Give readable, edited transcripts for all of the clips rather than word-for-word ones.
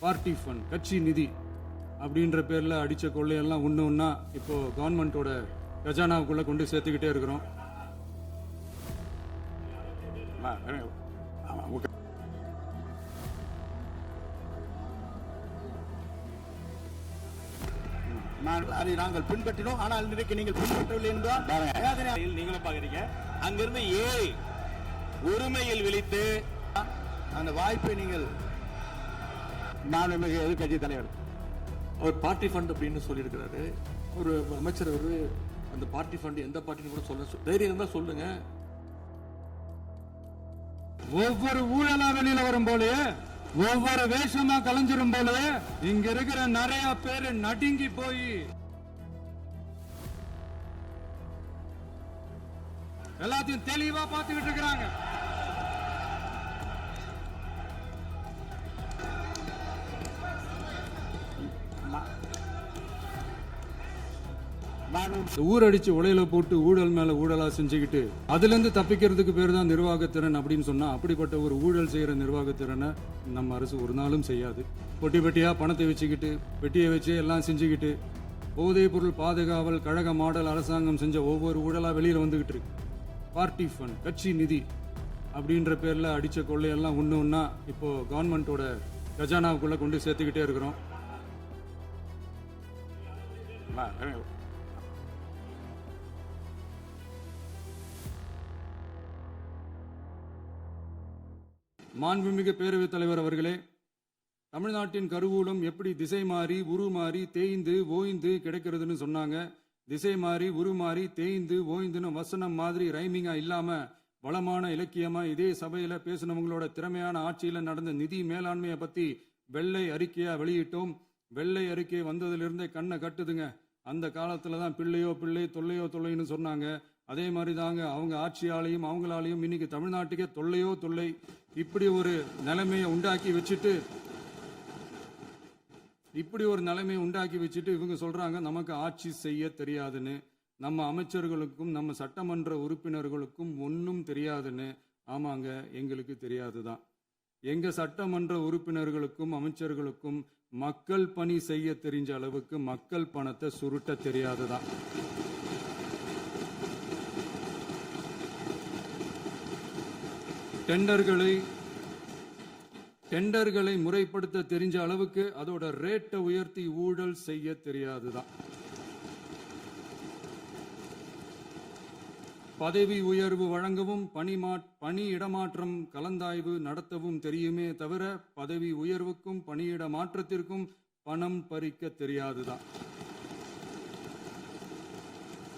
Party fund, கட்சி நிதி அப்படின்ற பேரில் அடித்த கொள்ளையெல்லாம் ஒன்று ஒன்றா இப்போது கவர்மெண்ட்டோட கஜானாவுக்குள்ளே கொண்டு சேர்த்துக்கிட்டே இருக்கிறோம். அதை நாங்கள் பின்பற்றினோம். ஆனால் இன்றைக்கு நீங்கள் பின்பற்றவில்லை என்றால் நீங்களும் பாக்குறீங்க. அங்கிருந்து ஏழை உரிமையில் விழித்து அந்த வாய்ப்பை நீங்கள் மாண்புமிகு எதிர்கட்சி தலைவர் அவர் பார்ட்டி ஃபண்ட் அப்படின்னு சொல்லியிருக்கிறாரு. ஒரு அமைச்சர் அவர் அந்த பார்ட்டி ஃபண்ட் எந்த பார்ட்டின்னு கூட சொல்ல தைரியம் இருந்தால் சொல்லுங்க. ஒவ்வொரு ஊழலா வெளியில வரும் போலே, ஒவ்வொரு வேஷமா கலைஞ்சிரும் போல இங்க இருக்கிற நிறைய பேரு நடுங்கி போய் எல்லாத்தையும் தெளிவா பார்த்துக்கிட்டு இருக்கிறாங்க. ஊரடிச்சு உலையில போட்டு ஊழல் மேல ஊழலா செஞ்சுக்கிட்டு அதுல இருந்து தப்பிக்கிறதுக்கு பேர் தான் நிர்வாகத்திறன் அப்படின்னு சொன்னா, அப்படிப்பட்ட ஒரு ஊழல் செய்யற நிர்வாகத்திறனை நம்ம அரசு ஒரு நாளும் செய்யாது. பொட்டி பெட்டியா பணத்தை வச்சுக்கிட்டு பெட்டியை வச்சு எல்லாம் செஞ்சுக்கிட்டு போதைப் பொருள் பாதுகாவல் கழக மாடல் அரசாங்கம் செஞ்ச ஒவ்வொரு ஊழலா வெளியில வந்துகிட்டு இருக்கு. பார்ட்டி ஃபண்ட், கட்சி நிதி அப்படின்ற பேர்ல அடிச்ச கொள்ளையெல்லாம் ஒன்று ஒன்றா இப்போ கவர்மெண்ட்டோட கஜானாவுக்குள்ள கொண்டு சேர்த்துக்கிட்டே இருக்கிறோம். மாண்புமிகு பேரவைத் தலைவர் அவர்களே, தமிழ்நாட்டின் கருவூலம் எப்படி திசை மாறி உருமாறி தேய்ந்து ஓய்ந்து கிடைக்கிறதுன்னு சொன்னாங்க. திசை மாறி உருமாறி தேய்ந்து ஓய்ந்துன்னு வசனம் மாதிரி ரைமிங்கா இல்லாம வளமான இலக்கியமா இதே சபையில பேசினவங்களோட திறமையான ஆட்சியில நடந்த நிதி மேலாண்மையை பத்தி வெள்ளை அறிக்கையா வெளியிட்டோம். வெள்ளை அறிக்கை வந்ததிலிருந்தே கண்ணை கட்டுதுங்க. அந்த காலத்துல தான் பிள்ளையோ பிள்ளை தொல்லையோ தொல்லைன்னு சொன்னாங்க. அதே மாதிரி தாங்க அவங்க ஆட்சியாலையும் அவங்களாலையும் இன்னைக்கு தமிழ்நாட்டுக்கே தொல்லையோ தொல்லை. இப்படி ஒரு நிலைமையை உண்டாக்கி வச்சுட்டு இவங்க சொல்றாங்க நமக்கு ஆட்சி செய்ய தெரியாதுன்னு. நம்ம அமைச்சர்களுக்கும் நம்ம சட்டமன்ற உறுப்பினர்களுக்கும் ஒன்றும் தெரியாதுன்னு. ஆமாங்க, எங்களுக்கு தெரியாதுதான். எங்க சட்டமன்ற உறுப்பினர்களுக்கும் அமைச்சர்களுக்கும் மக்கள் பணி செய்ய தெரிஞ்ச அளவுக்கு மக்கள் பணத்தை சுருட்ட தெரியாதுதான். டெண்டர்களை முறைப்படுத்த தெரிஞ்ச அளவுக்கு அதோட ரேட்டை உயர்த்தி ஊழல் செய்ய தெரியாதுதான். பதவி உயர்வு வழங்கவும் பணி இடமாற்றம் கலந்தாய்வு நடத்தவும் தெரியுமே தவிர பதவி உயர்வுக்கும் பணியிட மாற்றத்திற்கும் பணம் பறிக்க தெரியாதுதான்.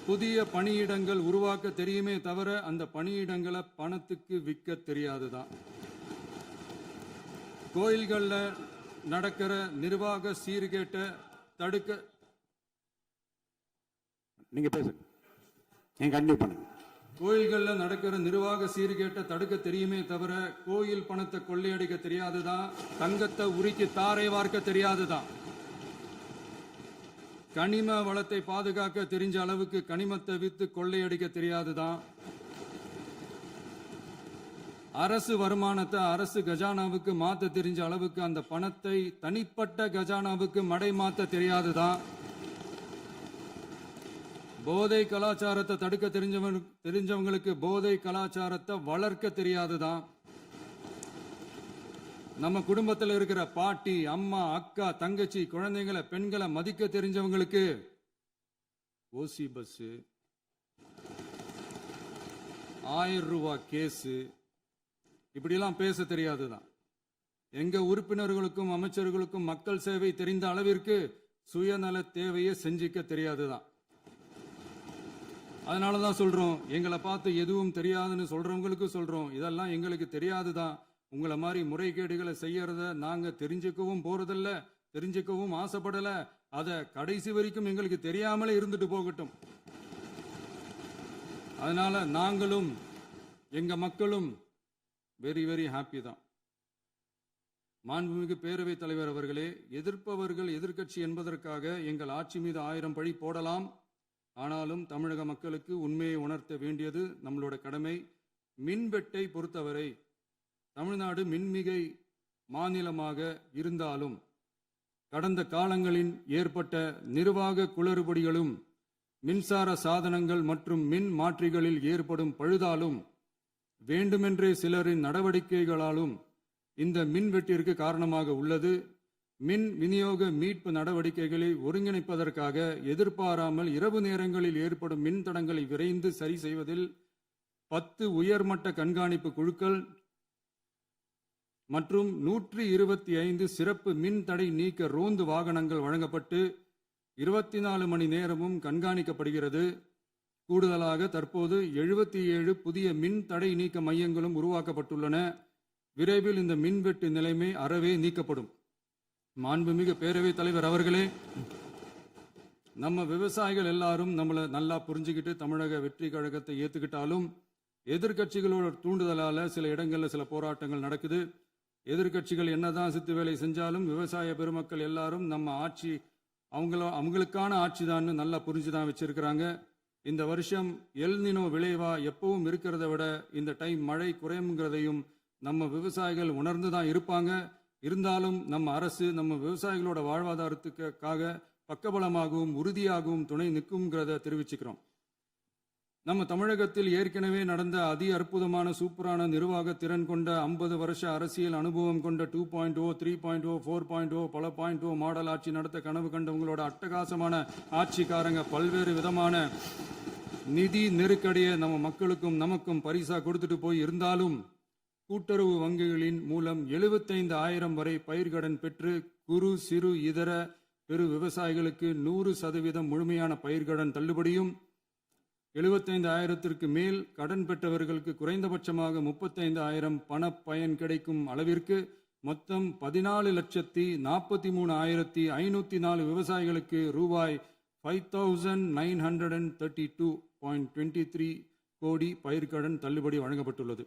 புதிய பணியிடங்கள் உருவாக்க தெரியுமே தவிர அந்த பணியிடங்களை பணத்துக்கு விற்க தெரியாதுதான். கோயில்கள்ல நடக்கிற நிர்வாக சீர்கேட்டை தடுக்க நீங்க பேசுங்க, கண்டினியூ பண்ணுங்க. கோயில்கள்ல நடக்கிற நிர்வாக சீர்கேட்டை தடுக்க தெரியுமே தவிர கோயில் பணத்தை கொள்ளையடிக்க தெரியாதுதான். தங்கத்தை உருக்கி தாரை வார்க்க தெரியாதுதான். கனிம வளத்தை பாதுகாக்க தெரிஞ்ச அளவுக்கு கனிமத்தை வித்து கொள்ளையடிக்க தெரியாதுதான். அரசு வருமானத்தை அரசு கஜானாவுக்கு மாத்த தெரிஞ்ச அளவுக்கு அந்த பணத்தை தனிப்பட்ட கஜானாவுக்கு மடை மாத்த தெரியாதுதான். போதை கலாச்சாரத்தை தடுக்க தெரிஞ்சவங்களுக்கு போதை கலாச்சாரத்தை வளர்க்க தெரியாதுதான். நம்ம குடும்பத்தில் இருக்கிற பாட்டி அம்மா அக்கா தங்கச்சி குழந்தைங்களை பெண்களை மதிக்க தெரிஞ்சவங்களுக்கு ஓசி பஸ் 1000 ரூபாய் கேஸு இப்படிலாம் பேச தெரியாதுதான். எங்க உறுப்பினர்களுக்கும் அமைச்சர்களுக்கும் மக்கள் சேவை தெரிந்த அளவிற்கு சுயநல தேவையை செஞ்சிக்க தெரியாதுதான். அதனாலதான் சொல்றோம், எங்களை பார்த்து எதுவும் தெரியாதுன்னு சொல்றவங்களுக்கு சொல்றோம், இதெல்லாம் எங்களுக்கு தெரியாதுதான். உங்களை மாதிரி முறைகேடுகளை செய்யறத நாங்க தெரிஞ்சுக்கவும் போறதில்ல, தெரிஞ்சுக்கவும் ஆசைப்படல. அத கடைசி வரைக்கும் எங்களுக்கு தெரியாமலே இருந்துட்டு போகட்டும். அதனால நாங்களும் எங்க மக்களும் வெரி வெரி ஹாப்பி தான். மாண்புமிகு பேரவைத் தலைவர் அவர்களே, எதிர்ப்பவர்கள் எதிர்க்கட்சி என்பதற்காக எங்கள் ஆட்சி மீது 1000 பழி போடலாம். ஆனாலும் தமிழக மக்களுக்கு உண்மையை உணர்த்த வேண்டியது நம்மளோட கடமை. மின்வெட்டை பொறுத்தவரை தமிழ்நாடு மின்மிகை மாநிலமாக இருந்தாலும் கடந்த காலங்களில் ஏற்பட்ட நிர்வாக குளறுபடிகளும் மின்சார சாதனங்கள் மற்றும் மின் மாற்றிகளில் ஏற்படும் பழுதாலும் வேண்டுமென்றே சிலரின் நடவடிக்கைகளாலும் இந்த மின்வெட்டிற்கு காரணமாக உள்ளது. மின் விநியோக மீட்பு நடவடிக்கைகளை ஒருங்கிணைப்பதற்காக எதிர்பாராமல் இரவு நேரங்களில் ஏற்படும் மின் தடங்களை விரைந்து சரி செய்வதில் 10 உயர்மட்ட கண்காணிப்பு குழுக்கள் மற்றும் 125 சிறப்பு மின் தடை நீக்க ரோந்து வாகனங்கள் வழங்கப்பட்டு 24 மணி நேரமும் கண்காணிக்கப்படுகிறது. கூடுதலாக தற்போது 77 புதிய மின் தடை நீக்க மையங்களும் உருவாக்கப்பட்டுள்ளன. விரைவில் இந்த மின்வெட்டு நிலைமை அறவே நீக்கப்படும். மாண்புமிகு பேரவைத் தலைவர் அவர்களே, நம்ம விவசாயிகள் எல்லாரும் நம்மளை நல்லா புரிஞ்சுக்கிட்டு தமிழக வெற்றி கழகத்தை ஏத்துக்கிட்டாலும் எதிர்க்கட்சிகளோட தூண்டுதலால சில இடங்கள்ல சில போராட்டங்கள் நடக்குது. எதிர்க்கட்சிகள் என்னதான் சித்து வேலை செஞ்சாலும் விவசாய பெருமக்கள் எல்லாரும் நம்ம ஆட்சி அவங்களுக்கான ஆட்சி தான் நல்லா புரிஞ்சுதான் வச்சிருக்கிறாங்க. இந்த வருஷம் எல்னினோ விளைவா எப்பவும் இருக்கிறத விட இந்த டைம் மழை குறையுங்கிறதையும் நம்ம விவசாயிகள் உணர்ந்துதான் இருப்பாங்க. இருந்தாலும் நம்ம அரசு நம்ம விவசாயிகளோட வாழ்வாதாரத்துக்காக பக்கபலமாகவும் உறுதியாகவும் துணை நிற்கும்ங்கிறத தெரிவிச்சுக்கிறோம். நம்ம தமிழகத்தில் ஏற்கனவே நடந்த அதி அற்புதமான சூப்பரான நிர்வாக திறன் கொண்ட 50 வருஷ அரசியல் அனுபவம் கொண்ட 2.0, 3.0, 4.0 பல 0.0 மாடல் ஆட்சி நடத்த கனவு கண்டவங்களோட அட்டகாசமான ஆட்சிக்காரங்க பல்வேறு விதமான நிதி நெருக்கடியை நம்ம மக்களுக்கும் நமக்கும் பரிசா கொடுத்துட்டு போய் இருந்தாலும் கூட்டுறவு வங்கிகளின் மூலம் 75,000 வரை பயிர்கடன் பெற்று குறு சிறு இதர பெரு விவசாயிகளுக்கு 100% முழுமையான பயிர்கடன் தள்ளுபடியும் 75,000க்கு மேல் கடன் பெற்றவர்களுக்கு குறைந்தபட்சமாக 35,000 பண பயன் கிடைக்கும் அளவிற்கு மொத்தம் 14,43,504 விவசாயிகளுக்கு ரூபாய் 5,932.23 கோடி பயிர்கடன் தள்ளுபடி வழங்கப்பட்டுள்ளது.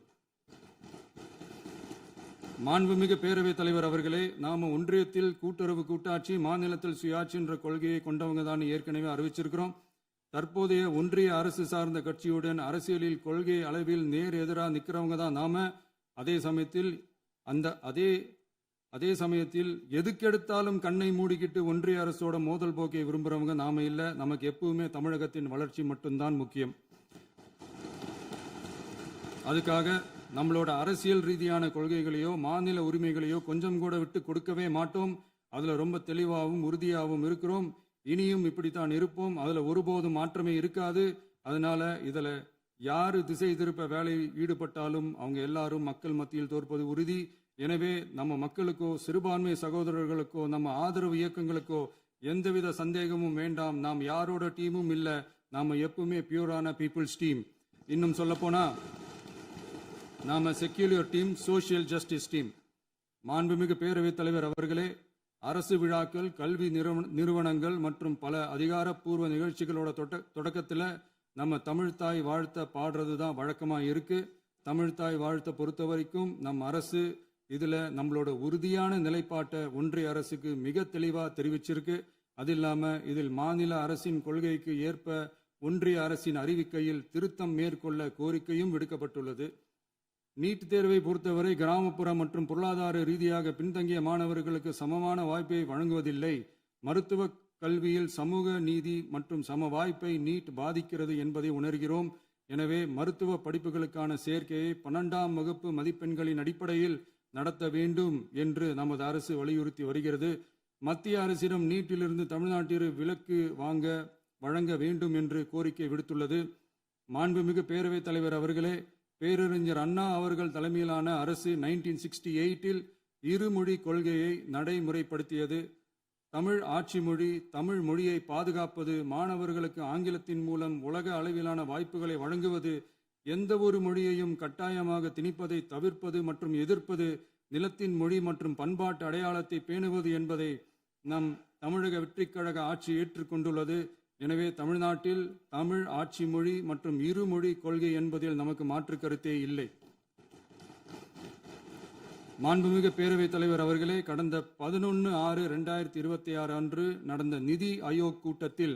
மாண்புமிகு பேரவைத் தலைவர் அவர்களே, நாம ஒன்றியத்தில் கூட்டுறவு கூட்டாட்சி, மாநிலத்தில் சுயாட்சி என்ற கொள்கையை கொண்டவங்க தான் ஏற்கனவே அறிவிச்சிருக்கிறோம். தற்போதைய ஒன்றிய அரசு சார்ந்த கட்சியுடன் அரசியலில் கொள்கை அளவில் நேர் எதிராக நிற்கிறவங்க தான் நாம. அதே சமயத்தில் எதுக்கெடுத்தாலும் கண்ணை மூடிக்கிட்டு ஒன்றிய அரசோட மோதல் போக்கை விரும்புறவங்க நாம இல்ல. நமக்கு எப்பவுமே தமிழகத்தின் வளர்ச்சி மட்டும்தான் முக்கியம். அதுக்காக நம்மளோட அரசியல் ரீதியான கொள்கைகளையோ மாநில உரிமைகளையோ கொஞ்சம் கூட விட்டு கொடுக்கவே மாட்டோம். அதுல ரொம்ப தெளிவாகவும் உறுதியாகவும் இருக்கிறோம். இனியும் இப்படித்தான் இருப்போம். அதுல ஒருபோதும் மாற்றமே இருக்காது. அதனால இதுல யாரு திசை திருப்ப வேலையில் ஈடுபட்டாலும் அவங்க எல்லாரும் மக்கள் மத்தியில் தோற்பது உறுதி. எனவே நம்ம மக்களுக்கோ சிறுபான்மை சகோதரர்களுக்கோ நம்ம ஆதரவு இயக்கங்களுக்கோ எந்தவித சந்தேகமும் வேண்டாம். நாம் யாரோட டீமும் இல்ல. நாம எப்பவுமே பியூரான பீப்புள்ஸ் டீம். இன்னும் சொல்ல போனா நாம secular team, social justice team. மாண்புமிகு பேரவைத் தலைவர் அவர்களே, அரசு விழாக்கள், கல்வி நிறுவனங்கள் மற்றும் பல அதிகாரப்பூர்வ நிகழ்ச்சிகளோட தொடக்கத்தில் நம்ம தமிழ்தாய் வாழ்த்த பாடுறது தான் வழக்கமா இருக்கு. தமிழ்தாய் வாழ்த்த பொறுத்த வரைக்கும் நம் அரசு இதுல நம்மளோட உறுதியான நிலைப்பாட்டை ஒன்றிய அரசுக்கு மிக தெளிவா தெரிவிச்சிருக்கு. அது இல்லாம இதில் மாநில அரசின் கொள்கைக்கு ஏற்ப ஒன்றிய அரசின் அறிவிக்கையில் திருத்தம் மேற்கொள்ள கோரிக்கையும் விடுக்கப்பட்டுள்ளது. நீட் தேர்வை பொறுத்தவரை கிராமப்புற மற்றும் பொருளாதார ரீதியாக பின்தங்கிய மாணவர்களுக்கு சமமான வாய்ப்பை வழங்குவதில்லை. மருத்துவ கல்வியில் சமூக நீதி மற்றும் சம வாய்ப்பை நீட் பாதிக்கிறது என்பதை உணர்கிறோம். எனவே மருத்துவ படிப்புகளுக்கான சேர்க்கையை 12ஆம் வகுப்பு மதிப்பெண்களின் அடிப்படையில் நடத்த வேண்டும் என்று நமது அரசு வலியுறுத்தி வருகிறது. மத்திய அரசிடம் நீட்டிலிருந்து தமிழ்நாட்டிற்கு விலக்கு வழங்க வேண்டும் என்று கோரிக்கை விடுத்துள்ளது. மாண்புமிகு பேரவைத் தலைவர் அவர்களே, பேரறிஞர் அண்ணா அவர்கள் தலைமையிலான அரசு 1968 இருமொழி கொள்கையை நடைமுறைப்படுத்தியது. தமிழ் ஆட்சி மொழி, தமிழ் மொழியை பாதுகாப்பது, மாணவர்களுக்கு ஆங்கிலத்தின் மூலம் உலக அளவிலான வாய்ப்புகளை வழங்குவது, எந்த ஒரு மொழியையும் கட்டாயமாக திணிப்பதை தவிர்ப்பது மற்றும் எதிர்ப்பது, நிலத்தின் மொழி மற்றும் பண்பாட்டு அடையாளத்தை பேணுவது என்பதை நம் தமிழக வெற்றிக் கழக ஆட்சி ஏற்றுக்கொண்டுள்ளது. எனவே தமிழ்நாட்டில் தமிழ் ஆட்சி மொழி மற்றும் இருமொழி கொள்கை என்பதில் நமக்கு மாற்று கருத்தே இல்லை. மாண்புமிகு பேரவைத் தலைவர் அவர்களே, கடந்த 11/6/2026 அன்று நடந்த நிதி ஆயோக் கூட்டத்தில்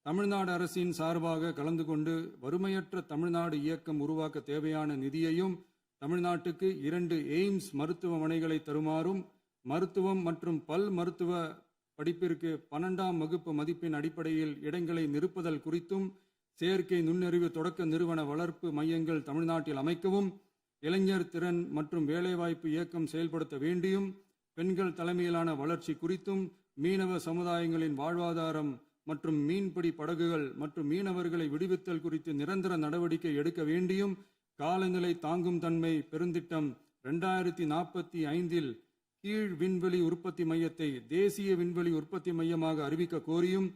தமிழ்நாடு அரசின் சார்பாக கலந்து கொண்டு வறுமையற்ற தமிழ்நாடு இயக்கம் உருவாக்க தேவையான நிதியையும், தமிழ்நாட்டுக்கு 2 எய்ம்ஸ் மருத்துவமனைகளை தருமாறும், மருத்துவம் மற்றும் பல் மருத்துவ படிப்பிற்கு 12ஆம் வகுப்பு மதிப்பெண் அடிப்படையில் இடங்களை நிரப்புதல் குறித்தும், செயற்கை நுண்ணறிவு தொடக்க நிறுவன வளர்ப்பு மையங்கள் தமிழ்நாட்டில் அமைக்கவும், இளைஞர் திறன் மற்றும் வேலைவாய்ப்பு இயக்கம் செயல்படுத்த வேண்டியும், பெண்கள் தலைமையிலான வளர்ச்சி குறித்தும், மீனவ சமுதாயங்களின் வாழ்வாதாரம் மற்றும் மீன்பிடி படகுகள் மற்றும் மீனவர்களை விடுவித்தல் குறித்து நிரந்தர நடவடிக்கை எடுக்க வேண்டியும், காலநிலை தாங்கும் தன்மை பெருந்திட்டம் 2045 கீழ் விண்வெளி உற்பத்தி மையத்தை தேசிய விண்வெளி உற்பத்தி மையமாக அறிவிக்க கோரியும்,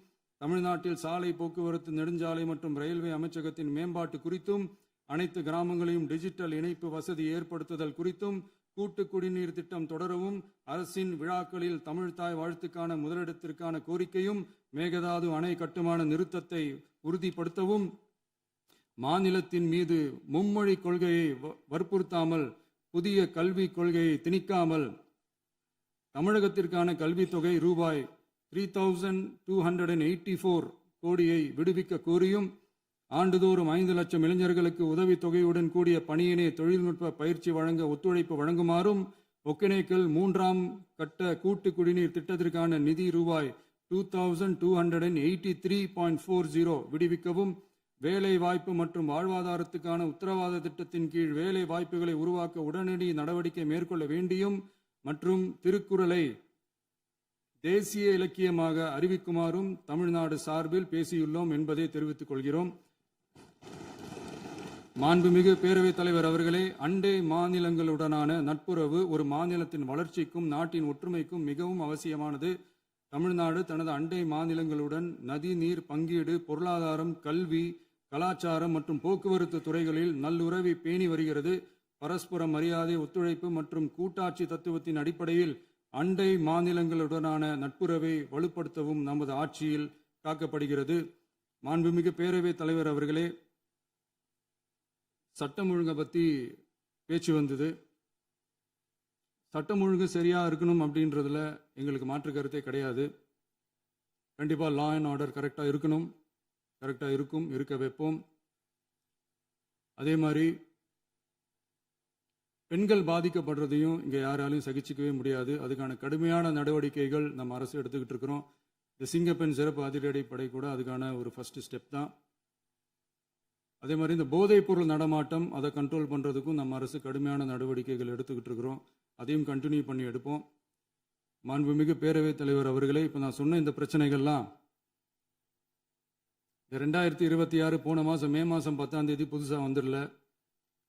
தமிழ்நாட்டில் சாலை போக்குவரத்து, நெடுஞ்சாலை மற்றும் ரயில்வே அமைச்சகத்தின் மேம்பாட்டு குறித்தும், அனைத்து கிராமங்களையும் டிஜிட்டல் இணைப்பு வசதி ஏற்படுத்துதல் குறித்தும், கூட்டு குடிநீர் திட்டம் தொடரவும், அரசின் விழாக்களில் தமிழ்தாய் வாழ்த்துக்கான முதலிடத்திற்கான கோரிக்கையும், மேகதாது அணை கட்டுமான நிறுத்தத்தை உறுதிப்படுத்தவும், மாநிலத்தின் மீது மும்மொழி கொள்கையை வற்புறுத்தாமல் புதிய கல்விக் கொள்கையை திணிக்காமல் தமிழகத்திற்கான கல்வித்தொகை ரூபாய் 3284 கோடியை விடுவிக்க கோரியும், ஆண்டுதோறும் 5 லட்சம் இளைஞர்களுக்கு உதவித்தொகையுடன் கூடிய பணியினை தொழில்நுட்ப பயிற்சி வழங்க ஒத்துழைப்பு வழங்குமாறும், ஒகேனக்கல் 3ஆம் கட்ட கூட்டு குடிநீர் திட்டத்திற்கான நிதி ரூபாய் 2283.40 விடுவிக்கவும், வேலை வாய்ப்பு மற்றும் வாழ்வாதாரத்துக்கான உத்தரவாத திட்டத்தின் கீழ் வேலை வாய்ப்புகளை உருவாக்க உடனடி நடவடிக்கை மேற்கொள்ள வேண்டியும் மற்றும் திருக்குறளை தேசிய இலக்கியமாக அறிவிக்குமாறும் தமிழ்நாடு சார்பில் பேசியுள்ளோம் என்பதை தெரிவித்துக் கொள்கிறோம். மாண்புமிகு பேரவைத் தலைவர் அவர்களே, அண்டை மாநிலங்களுடனான நட்புறவு ஒரு மாநிலத்தின் வளர்ச்சிக்கும் நாட்டின் ஒற்றுமைக்கும் மிகவும் அவசியமானது. தமிழ்நாடு தனது அண்டை மாநிலங்களுடன் நதி நீர் பங்கீடு, பொருளாதாரம், கல்வி, கலாச்சாரம் மற்றும் போக்குவரத்து துறைகளில் நல்லுறவை பேணி வருகிறது. பரஸ்பர மரியாதை, ஒத்துழைப்பு மற்றும் கூட்டாட்சி தத்துவத்தின் அடிப்படையில் அண்டை மாநிலங்களுடனான நட்புறவை வலுப்படுத்தவும் நமது ஆட்சியில் காக்கப்படுகிறது. மாண்புமிகு பேரவைத் தலைவர் அவர்களே, சட்டம் ஒழுங்கை பற்றி பேச்சு வந்தது. சட்டம் ஒழுங்கு சரியா இருக்கணும் அப்படின்றதுல எங்களுக்கு மாற்று கருத்தே கிடையாது. கண்டிப்பா லா அண்ட் ஆர்டர் கரெக்டா இருக்கணும், கரெக்டா இருக்கும், இருக்க வைப்போம். அதே மாதிரி பெண்கள் பாதிக்கப்படுறதையும் இங்கே யாராலையும் சகிச்சிக்கவே முடியாது. அதுக்கான கடுமையான நடவடிக்கைகள் நம்ம அரசு எடுத்துக்கிட்டு இருக்கிறோம். இந்த சிங்கப்பெண் சிறப்பு அதிரடிப்படை கூட அதுக்கான ஒரு ஃபர்ஸ்ட் ஸ்டெப் தான். அதே மாதிரி இந்த போதைப் பொருள் நடமாட்டம், அதை கண்ட்ரோல் பண்ணுறதுக்கும் நம்ம அரசு கடுமையான நடவடிக்கைகள் எடுத்துக்கிட்டு இருக்கிறோம். அதையும் கண்டினியூ பண்ணி எடுப்போம். மாண்புமிகு பேரவைத் தலைவர் அவர்களே, இப்போ நான் சொன்ன இந்த பிரச்சனைகள்லாம் 2026 போன மாதம் மே மாதம் 10ஆம் தேதி புதுசாக வந்துடல.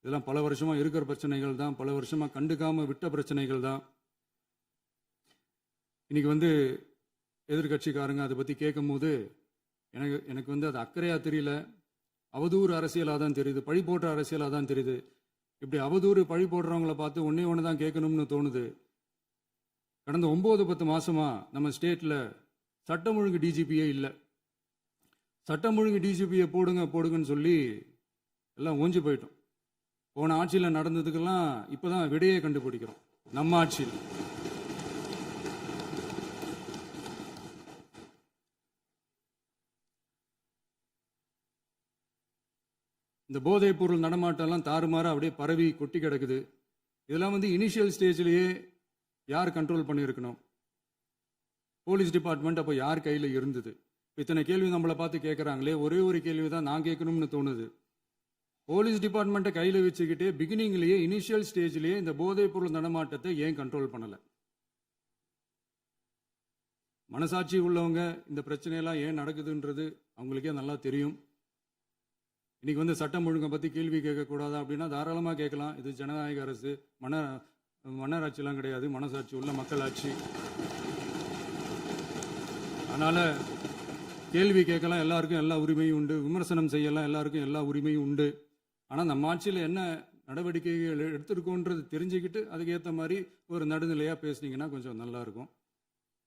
இதெல்லாம் பல வருஷமாக இருக்கிற பிரச்சனைகள் தான், பல வருஷமாக கண்டுக்காமல் விட்ட பிரச்சனைகள் தான். இன்னைக்கு எதிர்கட்சிக்காரங்க அதை பற்றி கேட்கும் போது எனக்கு அது அக்கறையாக தெரியல, அவதூறு அரசியலாக தான் தெரியுது, பழி போடுற அரசியலாக தான் தெரியுது. இப்படி அவதூறு பழி போடுறவங்கள பார்த்து ஒன்றே ஒன்று தான் கேட்கணும்னு தோணுது. கடந்த 9-10 மாசமா நம்ம ஸ்டேட்டில் சட்டம் ஒழுங்கு டிஜிபியே இல்லை. சட்டம் ஒழுங்கு டிஜிபியை போடுங்கன்னு சொல்லி எல்லாம் ஓஞ்சி போயிட்டோம். போன ஆட்சியில் நடந்ததுக்கெல்லாம் இப்போதான் விடையே கண்டுபிடிக்கிறோம் நம்ம ஆட்சியில். இந்த போதைப் பொருள் நடமாட்டம்லாம் தாறுமாற அப்படியே பரவி கொட்டி கிடக்குது. இதெல்லாம் இனிஷியல் ஸ்டேஜ்லேயே யார் கண்ட்ரோல் பண்ணியிருக்கணும்? போலீஸ் டிபார்ட்மெண்ட் அப்போ யார் கையில் இருந்தது? இத்தனை கேள்வி நம்மளை பார்த்து கேட்குறாங்களே, ஒரே ஒரு கேள்வி தான் நான் கேட்கணும்னு தோணுது. போலீஸ் டிபார்ட்மெண்ட்டை கையில் வச்சுக்கிட்டே பிகினிங்லேயே இனிஷியல் ஸ்டேஜ்லேயே இந்த போதைப் பொருள் நடமாட்டத்தை ஏன் கண்ட்ரோல் பண்ணலை? மனசாட்சி உள்ளவங்க இந்த பிரச்சனையெல்லாம் ஏன் நடக்குதுன்றது அவங்களுக்கே நல்லா தெரியும். இன்னைக்கு சட்டம் ஒழுங்கை பற்றி கேள்வி கேட்கக்கூடாதா அப்படின்னா தாராளமாக கேட்கலாம். இது ஜனநாயக அரசு, மன்னராட்சியெல்லாம் கிடையாது, மனசாட்சி உள்ள மக்களாட்சி. அதனால் கேள்வி கேட்கலாம், எல்லாருக்கும் எல்லா உரிமையும் உண்டு. விமர்சனம் செய்யலாம், எல்லாருக்கும் எல்லா உரிமையும் உண்டு. ஆனால் நம்ம ஆட்சியில் என்ன நடவடிக்கைகள் எடுத்திருக்கோன்றது தெரிஞ்சுக்கிட்டு அதுக்கேற்ற மாதிரி ஒரு நடுநிலையாக பேசுனீங்கன்னா கொஞ்சம் நல்லாயிருக்கும்.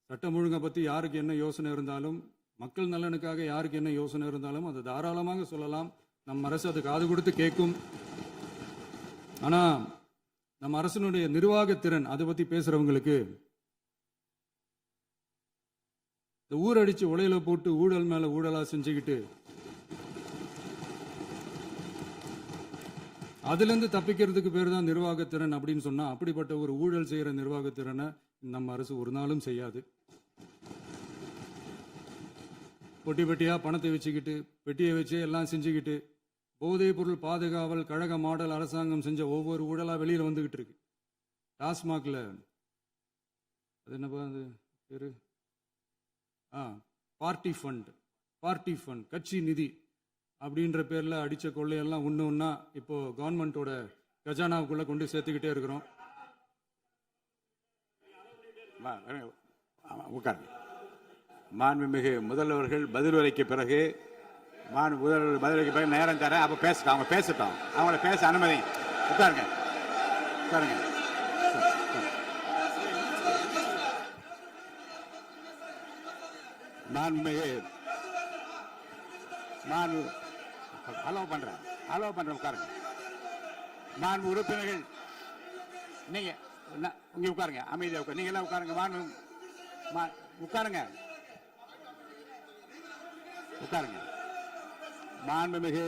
சட்டம் ஒழுங்கை பற்றி யாருக்கு என்ன யோசனை இருந்தாலும், மக்கள் நலனுக்காக யாருக்கு என்ன யோசனை இருந்தாலும் அதை தாராளமாக சொல்லலாம். நம்ம அரசு அது காது கொடுத்து கேட்கும். ஆனால் நம்ம அரசினுடைய நிர்வாகத்திறன் அதை பற்றி பேசுகிறவங்களுக்கு இந்த ஊரடிச்சு உலையில போட்டு ஊழல் மேலே ஊழலாக செஞ்சுக்கிட்டு அதுலேருந்து தப்பிக்கிறதுக்கு பேர் தான் நிர்வாகத்திறன் அப்படின்னு சொன்னால், அப்படிப்பட்ட ஒரு ஊழல் செய்கிற நிர்வாகத்திறனை நம்ம அரசு ஒரு நாளும் செய்யாது. பொட்டி பெட்டியாக பணத்தை வச்சுக்கிட்டு பெட்டியை வச்சு எல்லாம் செஞ்சுக்கிட்டு போதைப் பொருள் பாதுகாவல் கழக மாடல் அரசாங்கம் செஞ்ச ஒவ்வொரு ஊழலாக வெளியில் வந்துக்கிட்டு இருக்கு. டாஸ்மாகில் அது என்னப்பா அது பேரு பார்ட்டி ஃபண்ட் கட்சி நிதி அப்படின்ற பேரில் அடித்த கொள்ளையெல்லாம் ஒன்று ஒன்றா இப்போது கவர்மெண்ட்டோட கஜானாவுக்குள்ளே கொண்டு சேர்த்துக்கிட்டே இருக்கிறோம். உட்காருங்க. மாண்புமிகு முதல்வர்கள் பதில் உரைக்கு பிறகு முதல்வர் பதில் உரைக்கு பிறகு நேரம் தர அப்போ பேசட்டும், அவங்க பேசட்டும், அவங்கள பேச அனுமதி. உட்காருங்க உட்காருங்க. மாண்புமிகு அலோவ் பண்றேன் உட்காருங்க. மாண்பு உறுப்பினர்கள் நீங்க இங்க உட்காருங்க, அமைதியா உட்காரு. நீங்க எல்லாம் உட்காருங்க. மாண்புமிகு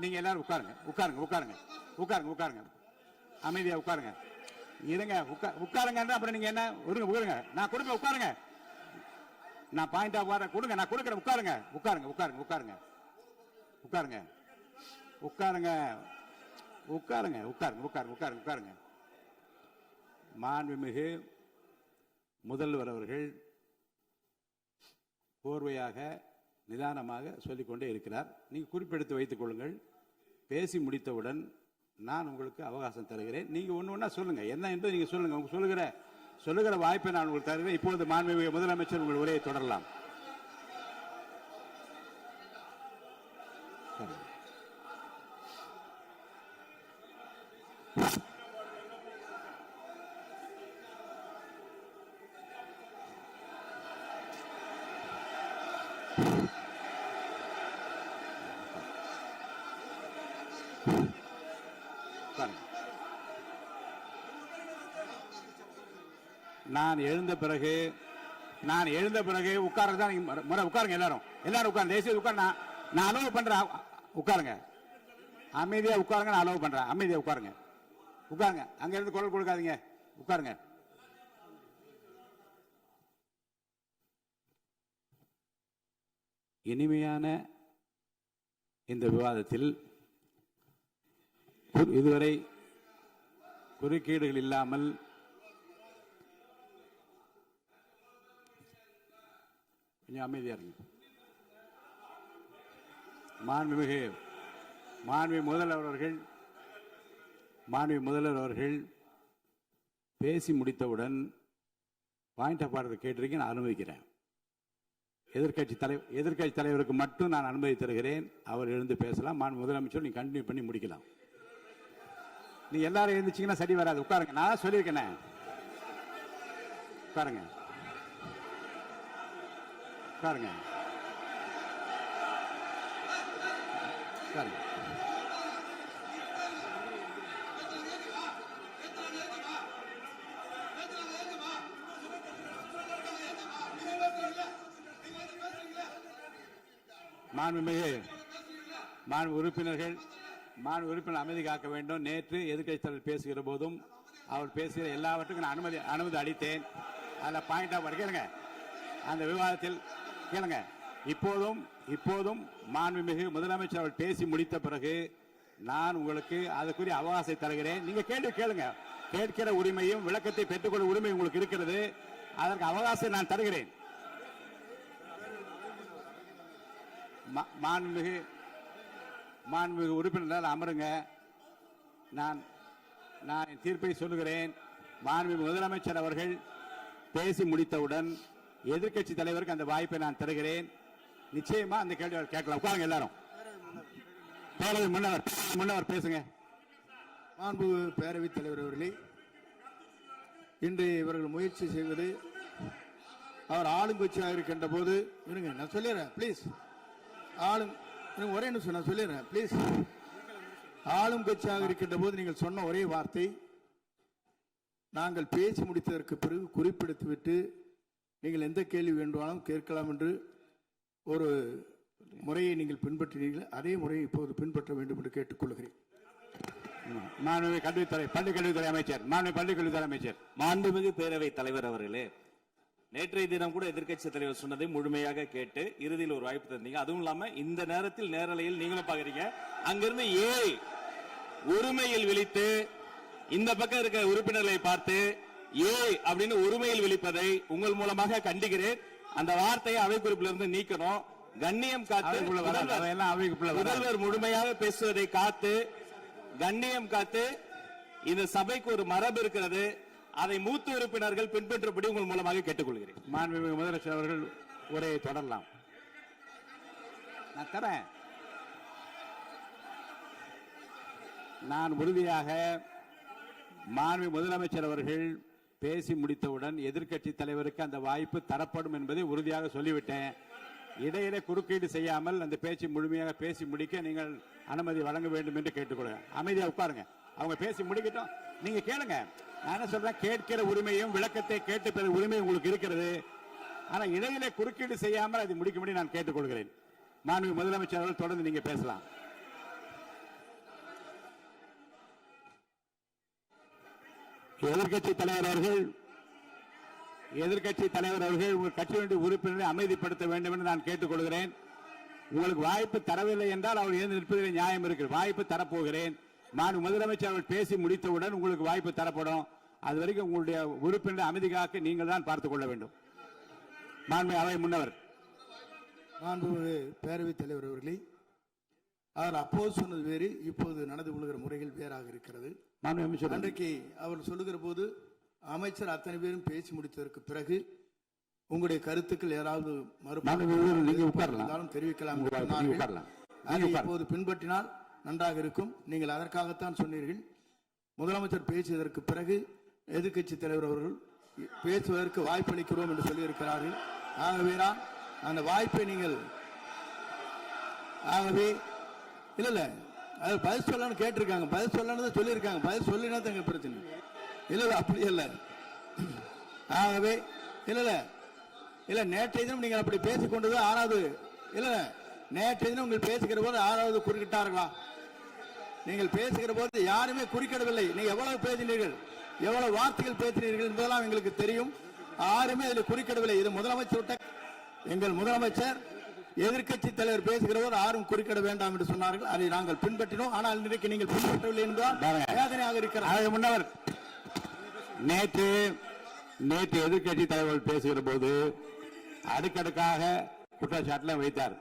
நீங்க எல்லாரும் உட்காருங்க. அமைதியா உட்காருங்க. இருங்க உட்காருங்க. அப்புறம் நீங்க என்ன உட்காருங்க. நான் கொடுப்பேன், உட்காருங்க. நான் பாயிண்ட் ஆஃப் வார கொடுங்க, நான் கொடுக்குறேன். உட்காருங்க. மாண்புமிகு முதல்வர் அவர்கள் கோர்வையாக நிதானமாக சொல்லிக்கொண்டே இருக்கிறார். நீங்கள் குறிப்பெடுத்து வைத்துக் கொள்ளுங்கள். பேசி முடித்தவுடன் நான் உங்களுக்கு அவகாசம் தருகிறேன். நீங்க ஒண்ணு சொல்லுங்க, என்ன என்பது நீங்க சொல்லுங்க. உங்க சொல்லுகிற வாய்ப்பை நான் உங்களுக்கு தருகிறேன். இப்பொழுது மாண்புமிகு முதலமைச்சர் உங்கள் உரையை தொடரலாம். நான் எழுந்த பிறகு உட்கார்றதுதான் முறை. உட்காருங்க, எல்லாரும் உட்காருங்க. தேசிய உட்கார். நான் அலோவ் பண்றேன். உட்காருங்க, அமைதியா உட்காருங்க. நான் அலோவ் பண்றேன். அமைதியா உட்காருங்க. அங்க இருந்து குரல் கொடுக்காதீங்க. உட்காருங்க. இனிமையான இந்த விவாதத்தில் இதுவரை குறுக்கீடுகள் இல்லாமல் கொஞ்சம் அமைதியா இருங்க. மாண்புமிகு முதல்வர் அவர்கள் பேசி முடித்தவுடன் பாயிண்ட் ஆஃப் ஆர்டர் கேட்டிருக்கேன், நான் அனுமதிக்கிறேன். எதிர்கட்சி தலைவருக்கு மட்டும் நான் அனுமதி தருகிறேன். அவர் எழுந்து பேசலாம். மாண்பு முதலமைச்சர் நீங்க கண்டினியூ பண்ணி முடிக்கலாம். நீ எல்லாரும் எழுந்துச்சீங்கன்னா சரி வராது. உட்காருங்க. நான் சொல்லியிருக்கேன். உட்காருங்க. மாண்பு உறுப்பினர்கள் அமைதி காக்க வேண்டும். நேற்று எதிர்க்கட்சி தலைவர் பேசுகிற போதும் அவர் பேசுகிற எல்லாவற்றுக்கும் நான் அனுமதி அளித்தேன். அதில் பாயிண்ட் ஆஃப் கேளுங்க. அந்த விவாதத்தில் கேளுங்க. இப்போதும் மாண்புமிகு முதலமைச்சர் அவர்கள் பேசி முடித்த பிறகு நான் உங்களுக்கு அதுக்குரிய அவகாசத்தை தருகிறேன். நீங்க கேள்வி கேளுங்க. கேட்கிற உரிமையும் விளக்கத்தை பெற்றுக்கொள்ள உரிமை உங்களுக்கு இருக்கிறது. அதற்கு அவகாசம் நான் தருகிறேன். மாண்புமிகு உறுப்பினர் அமருங்க. நான் என் தீர்ப்பை சொல்லுகிறேன். மாண்புமிகு முதலமைச்சர் அவர்கள் பேசி முடித்தவுடன் எதிர்க்கட்சி தலைவருக்கு அந்த வாய்ப்பை நான் தருகிறேன். நிச்சயமா அந்த கேள்வி கேட்கலாம். உட்காருங்க எல்லாரும். முன்னவர் பேசுங்க. மாண்பு பேரவைத் தலைவர் அவர்களே, இன்று இவர்கள் முயற்சி செய்வது அவர் ஆளுங்கட்சியாக இருக்கின்ற போது இருங்க, நான் சொல்லிடுறேன் ப்ளீஸ். ஒரே நிமிஷம் நான் சொல்லிடுறேன் ப்ளீஸ். ஆளும் கட்சியாக இருக்கின்ற போது நீங்கள் சொன்ன ஒரே வார்த்தை, நாங்கள் பேசி முடித்ததற்கு பிறகு குறிப்பிடுத்துவிட்டு நீங்கள் எந்த கேள்வி வேண்டுமானாலும் கேட்கலாம் என்று ஒரு முறையை நீங்கள் பின்பற்றினீர்கள். அதே முறையை இப்போது பின்பற்ற வேண்டும் என்று கேட்டுக்கொள்கிறேன். பள்ளிக்கல்வித்துறை அமைச்சர். மாண்புமிகு பேரவைத் தலைவர் அவர்களே, நேற்றைய தினம் கூட எதிர்க்கட்சி தலைவர் சொன்னதை முழுமையாக கேட்டு இறுதியில் ஒரு வாய்ப்பு தந்தீங்க. அதுவும் இல்லாம இந்த நேரத்தில் நேரலையில் நீங்களும் பாக்குறீங்க. அங்கிருந்து ஏழை ஒருமையில் விழித்து இந்த பக்கம் இருக்க உறுப்பினர்களை பார்த்து ஏழை அப்படின்னு ஒருமையில் விழிப்பதை உங்கள் மூலமாக கண்டிக்கிறேன். அந்த வார்த்தையை அவை குறிப்பிலிருந்து நீக்கணும். கண்ணியம் காத்து முதல்வர் முழுமையாக பேசுவதை காத்து கண்ணியம் காத்து இந்த சபைக்கு ஒரு மரபு இருக்கிறது. அதை மூத்த உறுப்பினர்கள் பின்பற்றபடி உங்கள் மூலமாக கேட்டுக்கொள்கிறேன். மாண்புமிகு முதலமைச்சர் அவர்கள் உரையை தொடரலாம். நான் தரேன். நான் உறுதியாக மாண்புமிகு முதலமைச்சர் அவர்கள் பேசி முடித்தவுடன் எதிர்க்கட்சி தலைவருக்கு அந்த வாய்ப்பு தரப்படும் என்பதை உறுதியாக சொல்லிவிட்டேன். இடையிலே குறுக்கீடு செய்யாமல் அந்த பேச்சு முழுமையாக பேசி முடிக்க நீங்கள் அனுமதி வழங்க வேண்டும் என்று கேட்டுக்கொள்கிறேன். அமைதியா உட்காருங்க. அவங்க பேசி முடிக்கட்டும், நீங்க கேளுங்க. நான் என்ன சொல்றேன், கேட்கிற உரிமையும் விளக்கத்தை கேட்டு பெற உரிமை உங்களுக்கு இருக்கிறது. ஆனா இடையிலே குறுக்கீடு செய்யாமல் அதை முடிக்கும்படி நான் கேட்டுக்கொள்கிறேன். மாண்புமிகு முதலமைச்சர் அவர்கள் தொடர்ந்து நீங்க பேசலாம். எதிர்க்கட்சி தலைவர் அவர்கள் உங்கள் கட்சியினுடைய உறுப்பினரை அமைதிப்படுத்த வேண்டும் என்று நான் கேட்டுக்கொள்கிறேன். உங்களுக்கு வாய்ப்பு தரவில்லை என்றால் அவர் எழுந்து நிற்பதில் நியாயம் இருக்கிறது. வாய்ப்பு தரப்போகிறேன். மாண்புமிகு முதலமைச்சர் அவர்கள் பேசி முடித்தவுடன் உங்களுக்கு வாய்ப்பு தரப்படும். அது வரைக்கும் உங்களுடைய உறுப்பினரை அமைதி காக்க நீங்கள் தான் பார்த்துக் கொள்ள வேண்டும். மாண்புமிகு அவை முன்னவர். மாண்புமிகு பேரவைத் தலைவர் அவர்களே, அவர் அப்போது சொன்னது வேறு, இப்போது நடந்து கொள்கிற முறைகள் வேறாக இருக்கிறது. அன்றைக்கு அவர் சொல்லுகிற போது அமைச்சர் அத்தனை பேரும் பேசி முடித்ததற்கு பிறகு உங்களுடைய கருத்துக்கள் ஏதாவது தெரிவிக்கலாம். இப்போது பின்பற்றினால் நன்றாக இருக்கும். நீங்கள் அதற்காகத்தான் சொன்னீர்கள். முதலமைச்சர் பேசியதற்கு பிறகு எதிர்க்கட்சி தலைவர் அவர்கள் பேசுவதற்கு வாய்ப்பளிக்கிறோம் என்று சொல்லியிருக்கிறார்கள். ஆகவேதான் அந்த வாய்ப்பை நீங்கள் இல்ல அது பதில் சொல்லணும்னு கேட்டிருக்காங்க. பதில் சொல்லணும் சொல்லியிருக்காங்க. பதில் சொல்லினா தங்க பிரச்சனை இல்ல. அப்படி இல்ல. ஆகவே இல்ல நேற்றைய தினம் நீங்கள் அப்படி பேசிக்கொண்டது ஆறாவது இல்ல. நேற்றைய தினம் நீங்கள் பேசுகிற போது ஆறாவது குறுக்கிட்டார்களா? நீங்கள் பேசுகிற போது யாருமே குறுக்கிடவில்லை. நீங்க எவ்வளவு பேசினீர்கள், எவ்வளவு வார்த்தைகள் பேசினீர்கள் என்பதெல்லாம் எங்களுக்கு தெரியும். யாருமே அதில் குறுக்கிடவில்லை. இது முதலமைச்சர், எங்கள் முதலமைச்சர் எதிர்க்கட்சி தலைவர் பேசுகிற போது யாரும் குறுக்கிட வேண்டாம் என்று சொன்னார்கள். அதை நாங்கள் பின்பற்றினோம். ஆனால் இன்றைக்கு நீங்கள் பின்பற்றவில்லை என்பதால் வேதனையாக இருக்கிறார். முன்னவர் நேற்று எதிர்க்கட்சி தலைவர் பேசுகிற போது அடுக்கடுக்காக குற்றச்சாட்டுல வைத்தார்.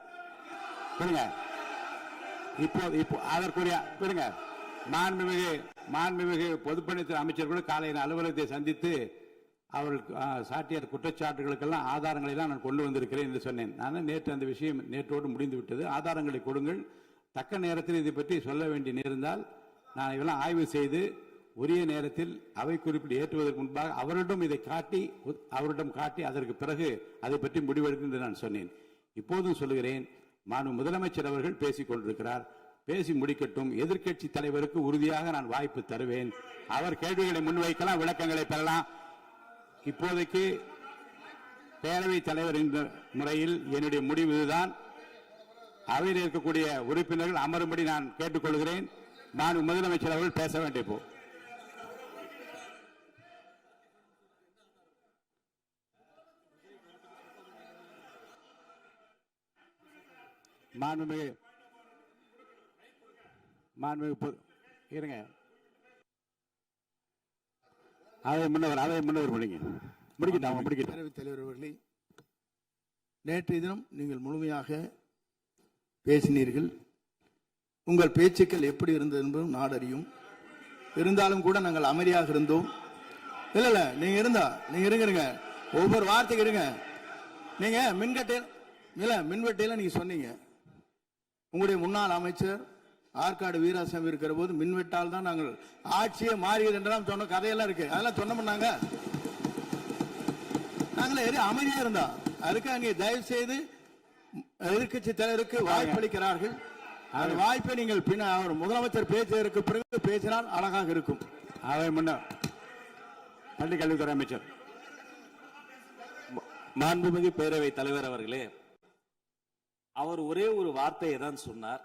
இப்போ அதற்குரிய மாண்புமிகு பொதுப்பணித்துறை அமைச்சர் கூட காலையில் அலுவலகத்தை சந்தித்து அவர்கள் சாட்டிய குற்றச்சாட்டுகளுக்கெல்லாம் ஆதாரங்களை எல்லாம் நான் கொண்டு வந்திருக்கிறேன் என்று சொன்னேன். நான் நேற்று அந்த விஷயம் நேற்றோடு முடிந்து விட்டது. ஆதாரங்களை கொடுங்கள். தக்க நேரத்தில் இதை பற்றி சொல்ல வேண்டிய நேர்ந்தால் நான் இதெல்லாம் ஆய்வு செய்து உரிய நேரத்தில் அவை குறிப்பிட்டு ஏற்றுவதற்கு முன்பாக அவரிடம் காட்டி அதற்கு பிறகு அதை பற்றி முடிவெடுக்கும் என்று நான் சொன்னேன். இப்போதும் சொல்லுகிறேன், மாண்புமிகு முதலமைச்சர் அவர்கள் பேசிக் கொண்டிருக்கிறார். பேசி முடிக்கட்டும். எதிர்க்கட்சி தலைவருக்கு உறுதியாக நான் வாய்ப்பு தருவேன். அவர் கேள்விகளை முன்வைக்கலாம், விளக்கங்களை பெறலாம். இப்போதைக்கு பேரவைத் தலைவர் என்ற முறையில் என்னுடைய முடிவு இதுதான். அவையில் இருக்கக்கூடிய உறுப்பினர்கள் அமரும்படி நான் கேட்டுக்கொள்கிறேன். நான் முதலமைச்சர் அவர்கள் பேச வேண்டிய போ இருங்க. முன்னவர் பேரவைத் தலைவர் அவர்களே, நேற்றைய தினம் நீங்கள் முழுமையாக பேசினீர்கள். உங்கள் பேச்சுக்கள் எப்படி இருந்தது என்பதும் நாடறியும். இருந்தாலும் கூட நாங்கள் அமைதியாக இருந்தோம். இல்ல நீங்க இருங்க. ஒவ்வொரு வார்த்தைக்கு இருங்க. நீங்க மின்வெட்டையில நீங்க சொன்னீங்க. உங்களுடைய முன்னாள் அமைச்சர் ஆற்காடு வீராசாமி இருக்கிற போது மின்வெட்டால் தான் நாங்கள் ஆட்சியே மாறியது என்றெல்லாம் சொன்ன கதையெல்லாம் இருக்கு. அதெல்லாம் சொன்னோம்னாங்க. நாங்களே அமைதியா இருந்தோம். அதுக்கு அங்கே தயவு செய்து எதிர்க்கட்சி தலைவருக்கு வாய்ப்பளிக்கிறார்கள். அந்த வாய்ப்பை நீங்கள் அவர் முதலமைச்சர் பேசுவதற்கு பிறகு பேசினால் அழகாக இருக்கும். அவை முன்னர் பள்ளி கல்வித்துறை அமைச்சர். மாண்புமிகு பேரவைத் தலைவர் அவர்களே, அவர் ஒரே ஒரு வார்த்தையை தான் சொன்னார்.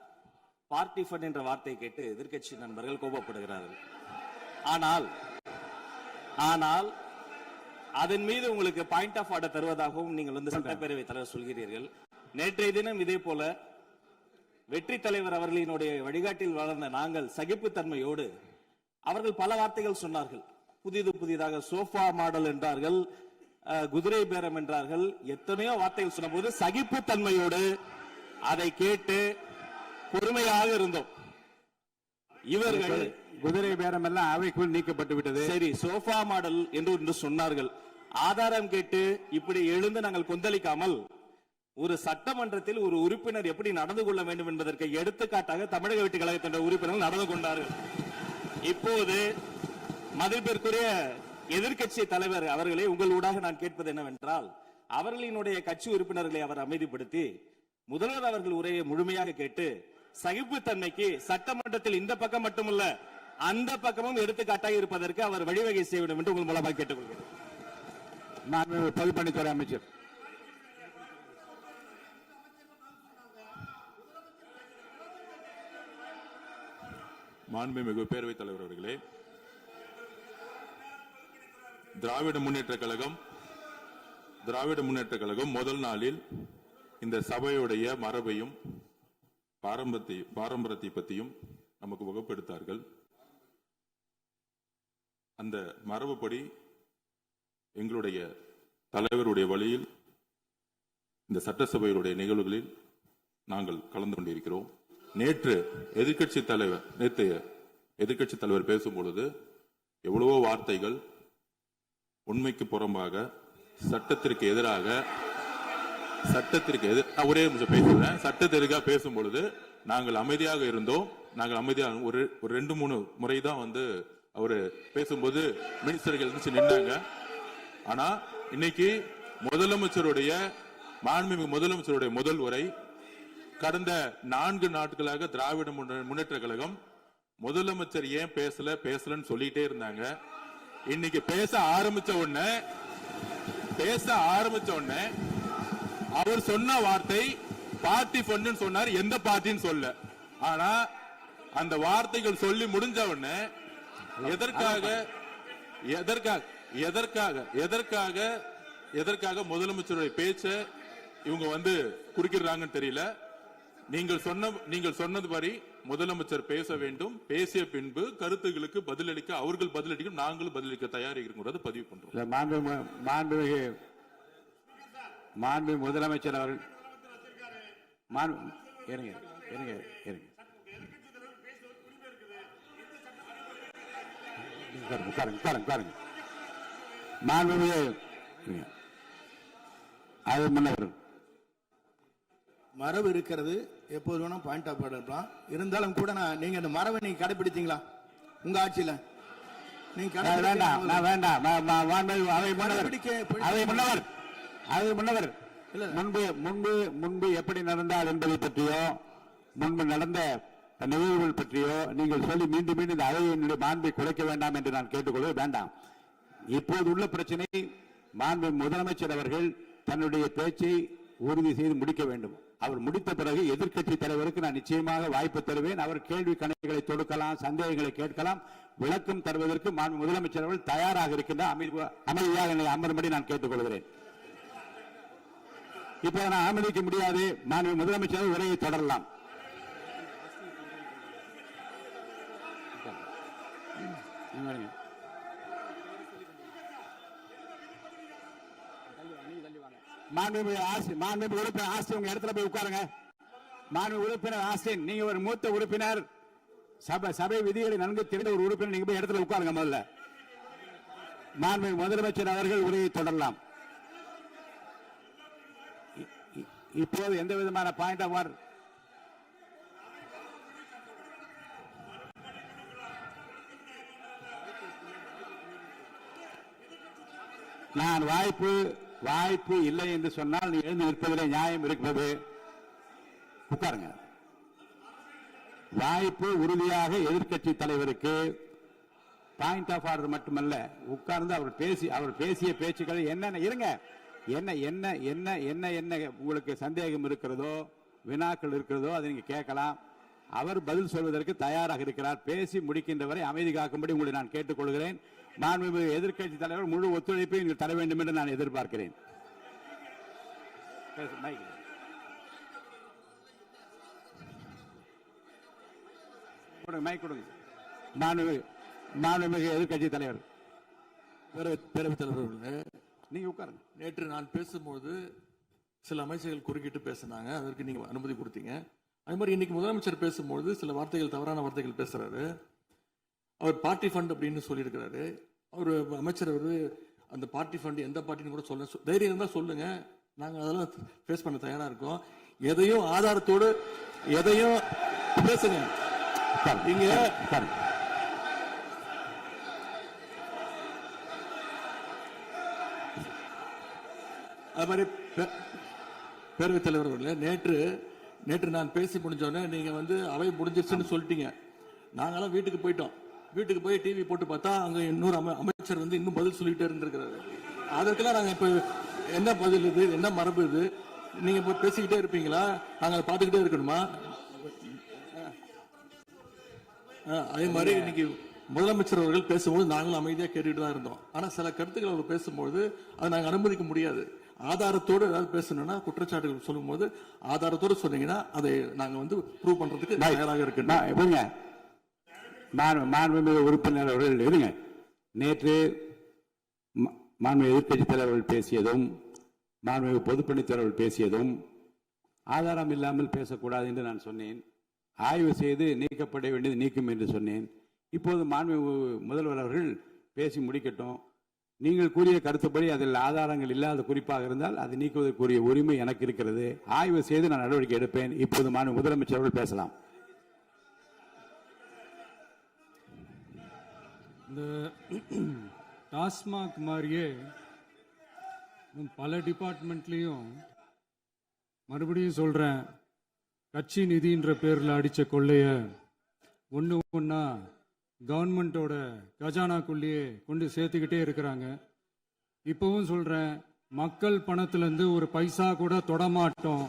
பார்ட்டி ஃபண்ட் என்ற வார்த்தையை கேட்டு எதிர்க்கட்சி நண்பர்கள் கோபப்படுகிறார்கள். ஆனால் அதன் மீது உங்களுக்கு பாயிண்ட் ஆஃப் ஆர்டர் தருவதாகவும் நீங்கள் வந்து சட்டப்பேரவை தலைவர் சொல்கிறீர்கள். நேற்றைய தினம் இதே போல வெற்றி தலைவர் அவர்களினுடைய வழிகாட்டில் வளர்ந்த நாங்கள் சகிப்புத்தன்மையோடு அவர்கள் பல வார்த்தைகள் சொன்னார்கள். புதிதாக சோஃபா மாடல் என்றார்கள், குதிரை பேரம் என்றார்கள், எத்தனையோ வார்த்தைகள் சொன்ன போது சகிப்புத்தன்மையோடு அதை கேட்டு பொறுமையாக இருந்தோம். இவர்கள் குதிரை பேரம் எல்லாம் அவைக்குள் நீக்கப்பட்டு விட்டது. சரி, சோஃபா மாடல் என்று சொன்னார்கள். ஆதாரம் கேட்டு இப்படி எழுந்து நாங்கள் கொந்தளிக்காமல் ஒரு சட்டமன்றத்தில் ஒரு உறுப்பினர் எப்படி நடந்து கொள்ள வேண்டும் என்பதற்கு எடுத்துக்காட்டாக தமிழக வெற்றி கழகத்தின் உறுப்பினர்கள் நடந்து கொண்டார்கள். இப்போது மதிப்பிற்குரிய எதிர்க்கட்சி தலைவர் அவர்களே, உங்களூடாக நான் கேட்பது என்னவென்றால், அவர்களினுடைய கட்சி உறுப்பினர்களை அவர் அமைதிப்படுத்தி முதல்வர் அவர்கள் உரையை முழுமையாக கேட்டு சகிப்புத்தன்மைக்கு சட்டமன்றத்தில் இந்த பக்கம் மட்டுமல்ல அந்த பக்கமும் எடுத்துக்காட்டாக இருப்பதற்கு அவர் வழிவகை செய்ய வேண்டும் என்று உங்கள் மூலமாக கேட்டுக்கொள்கிறேன். பொதுப்பணித்துறை அமைச்சர். மாண்புமிகு பேரவைத் தலைவர் அவர்களே, திராவிட முன்னேற்ற கழகம் முதல் நாளில் இந்த சபையுடைய மரபையும் பாரம்பரியத்தை பற்றியும் நமக்கு வகுப்பெடுத்தார்கள். அந்த மரபுப்படி எங்களுடைய தலைவருடைய வழியில் இந்த சட்டசபையுடைய நிகழ்வுகளில் நாங்கள் கலந்து கொண்டிருக்கிறோம். நேற்று எதிர்க்கட்சி தலைவர் பேசும் பொழுது எவ்வளவோ வார்த்தைகள் உண்மைக்கு புறம்பாக சட்டத்திற்கு எதிராக ஒரே நிமிஷம் பேசுறேன். சட்டத்திற்காக பேசும் பொழுது நாங்கள் அமைதியாக இருந்தோம். ஒரு 2-3 முறை தான் வந்து அவரு பேசும்போது மினிஸ்டர்கள் இருந்துச்சு நின்றாங்க. ஆனா இன்னைக்கு மாண்புமிகு முதலமைச்சருடைய முதல் உரை கடந்த 4 நாட்களாக திராவிட முன்னேற்ற கழகம் முதலமைச்சர் ஏன் பேசலன்னு சொல்லிட்டே இருந்தாங்க. இன்னைக்கு பேச ஆரம்பிச்ச உடனே அவர் சொன்ன வார்த்தை பார்ட்டி ஃபண்ட் சொன்னார். எந்த பார்ட்டின்னு சொல்ல. ஆனா அந்த வார்த்தைகள் சொல்லி முடிஞ்ச உடனே எதற்காக முதலமைச்சருடைய பேச்ச இவங்க வந்து குறுக்கிடுறாங்கன்னு தெரியல. நீங்கள் சொன்னதுபடி முதலமைச்சர் பேச வேண்டும். பேசிய பின்பு கருத்துகளுக்கு பதிலளிக்க அவர்கள் பதிலளிக்கும், நாங்களும் பதிலளிக்க தயாராக இருக்கிறது பதிவு பண்றோம். மாண்பு முதலமைச்சர் அவர்கள் மரபு இருக்கிறது, எப்போது வேணும் பாயிண்ட் ஆஃப் ஆர்டர் இருக்கலாம். இருந்தாலும் கூட நீங்க இந்த மரபை நீங்க கடைபிடித்தீங்களா உங்க ஆட்சியில? நீங்க முன்பு எப்படி நடந்தால் என்பதை பற்றியோ முன்பு நடந்த நிகழ்வுகள் பற்றியோ நீங்கள் சொல்லி மீண்டும் இந்த அவையினுடைய மாண்பை குறைக்க வேண்டாம் என்று நான் கேட்டுக்கொள்வது வேண்டாம். இப்போது உள்ள பிரச்சனை, மாண்பு முதலமைச்சர் அவர்கள் தன்னுடைய பேச்சை உறுதி செய்து முடிக்க வேண்டும். அவர் முடித்த பிறகு எதிர்க்கட்சி தலைவருக்கு நான் நிச்சயமாக வாய்ப்பு தருவேன். அவர் கேள்வி கணைகளை தொடுக்கலாம், சந்தேகங்களை கேட்கலாம். விளக்கம் தருவதற்கு மாண்பு முதலமைச்சர் அவர்கள் தயாராக இருக்கின்றார். அமைதியாக என்னை அமரும்படி நான் கேட்டுக்கொள்கிறேன். இப்ப நான் அனுமதிக்க முடியாது. மாண்பு முதலமைச்சர் உரையை தொடரலாம். மாண்புமிகு உறுப்பினர் ஆஸ்டின் உங்க இடத்துல போய் உட்காருங்க. மாண்புமிகு உறுப்பினர் ஆஸ்டின், நீங்க ஒரு மூத்த உறுப்பினர், சபை விதிகளை நன்கு தெரிந்த ஒரு உறுப்பினர், நீங்க போய் இடத்துல உட்காருங்க. முதல்ல மாண்புமிகு முதலமைச்சர் அவர்கள் உரையை தொடரலாம். இப்போது எந்த விதமான பாயிண்ட் ஆஃப் ஆர்டர் நான் வாய்ப்பு இல்லை என்று சொன்னால் நீ எழுந்து நிற்பதிலே நியாயம் இருக்கிறது. உட்காருங்க. வாய்ப்பு உறுதியாக எதிர்க்கட்சி தலைவருக்கு பாயிண்ட் ஆஃப் ஆர்டர் மட்டுமல்ல, உட்கார்ந்து அவர் பேசிய பேச்சுக்கள் என்னென்ன இருங்க, என்ன உங்களுக்கு சந்தேகம் இருக்கிறதோ, வினாக்கள் இருக்கிறதோ அதை நீங்க கேட்கலாம். அவர் பதில் சொல்வதற்கு தயாராக இருக்கிறார். பேசி முடிக்கின்ற வரை அமைதி காக்கும்படி உங்களை நான் கேட்டுக்கொள்கிறேன். மாண்புமிகு எதிர்க்கட்சி தலைவர் முழு ஒத்துழைப்பை நீங்கள் தர வேண்டும் என்று நான் எதிர்பார்க்கிறேன். மைக். கொடுங்க, மைக் கொடுங்க. மாண்புமிகு எதிர்க்கட்சி தலைவர். பேரவைத் தலைவர் அவர்களே, நீங்க உட்காருங்க. நேற்று நான் பேசும்போது சில அமைச்சர்கள் குறுக்கிட்டு பேசினாங்க, அதற்கு நீங்க அனுமதி கொடுத்தீங்க. அதே மாதிரி இன்னைக்கு முதலமைச்சர் பேசும்போது சில வார்த்தைகள், தவறான வார்த்தைகள் பேசுறாரு. அவர் பார்ட்டி ஃபண்ட் அப்படின்னு சொல்லியிருக்கிறாரு. அவர் அமைச்சர் அந்த பார்ட்டி ஃபண்ட் எந்த பார்ட்டின்னு கூட சொல்ல தைரியம் இருந்தா சொல்லுங்க, நாங்க அதெல்லாம் ஃபேஸ் பண்ண தயாரா இருக்கோம். எதையும் ஆதாரத்தோடு எதையும் பேசுங்க. இங்க அது மாதிரி பேரவைத் தலைவர் அவர்களே, நேற்று நான் பேசி முடிஞ்சோடனே நீங்க அவை முடிஞ்சிருச்சுன்னு சொல்லிட்டீங்க. நாங்கெல்லாம் வீட்டுக்கு போயிட்டோம். வீட்டுக்கு போய் டிவி போட்டு பார்த்தா அங்க இன்னொரு அமைச்சர் இன்னும் பதில் சொல்லிட்டே இருந்திருக்கிறாரு. அதற்கெல்லாம் நாங்க இப்ப என்ன பதில் இது, என்ன மரபு இது? நீங்க இப்ப பேசிக்கிட்டே இருப்பீங்களா? நாங்க அதை பார்த்துக்கிட்டே இருக்கணுமா? அதே மாதிரி இன்னைக்கு முதலமைச்சர் அவர்கள் பேசும்போது நாங்களும் அமைதியா கேட்டுட்டு தான் இருந்தோம். ஆனா சில கருத்துக்கள் அவர் பேசும்போது அதை நாங்க அனுமதிக்க முடியாது. ஆதாரத்தோடு ஏதாவது பேசணும்னா, குற்றச்சாட்டுகள் சொல்லும் போது ஆதாரத்தோடு சொன்னீங்கன்னா அதை நாங்க ப்ரூவ் பண்றதுக்கு தயாராக இருக்கு. மாண்புமிகு உறுப்பினர் அவர்கள் இருங்க. நேற்று மாண்புமிகு எதிர்க்கட்சி தலைவர்கள் பேசியதும், மாண்புமிகு பொதுப்பணித் தலைவர்கள் பேசியதும் ஆதாரம் இல்லாமல் பேசக்கூடாது என்று நான் சொன்னேன். ஆய்வு செய்து நீக்கப்பட வேண்டியது நீக்கும் என்று சொன்னேன். இப்போது மாண்புமிகு முதல்வர் அவர்கள் பேசி முடிக்கட்டும். நீங்கள் கூறிய கருத்துப்படி அதில் ஆதாரங்கள் இல்லாத குறிப்பாக இருந்தால் அதை நீக்குவதற்குரிய உரிமை எனக்கு இருக்கிறது. ஆய்வு செய்து நான் நடவடிக்கை எடுப்பேன். இப்போது மாண்புமிகு முதலமைச்சர் அவர்கள் பேசலாம். இந்த டாஸ்மாக் மாதிரியே பல டிபார்ட்மெண்ட்லேயும், மறுபடியும் சொல்கிறேன், கட்சி நிதின்ற பேரில் அடித்த கொள்ளைய ஒன்று ஒன்றா கவர்மெண்ட்டோட கஜானாக்குள்ளேயே கொண்டு சேர்த்துக்கிட்டே இருக்கிறாங்க. இப்போவும் சொல்கிறேன், மக்கள் பணத்திலேருந்து ஒரு பைசா கூட தொடமாட்டோம்,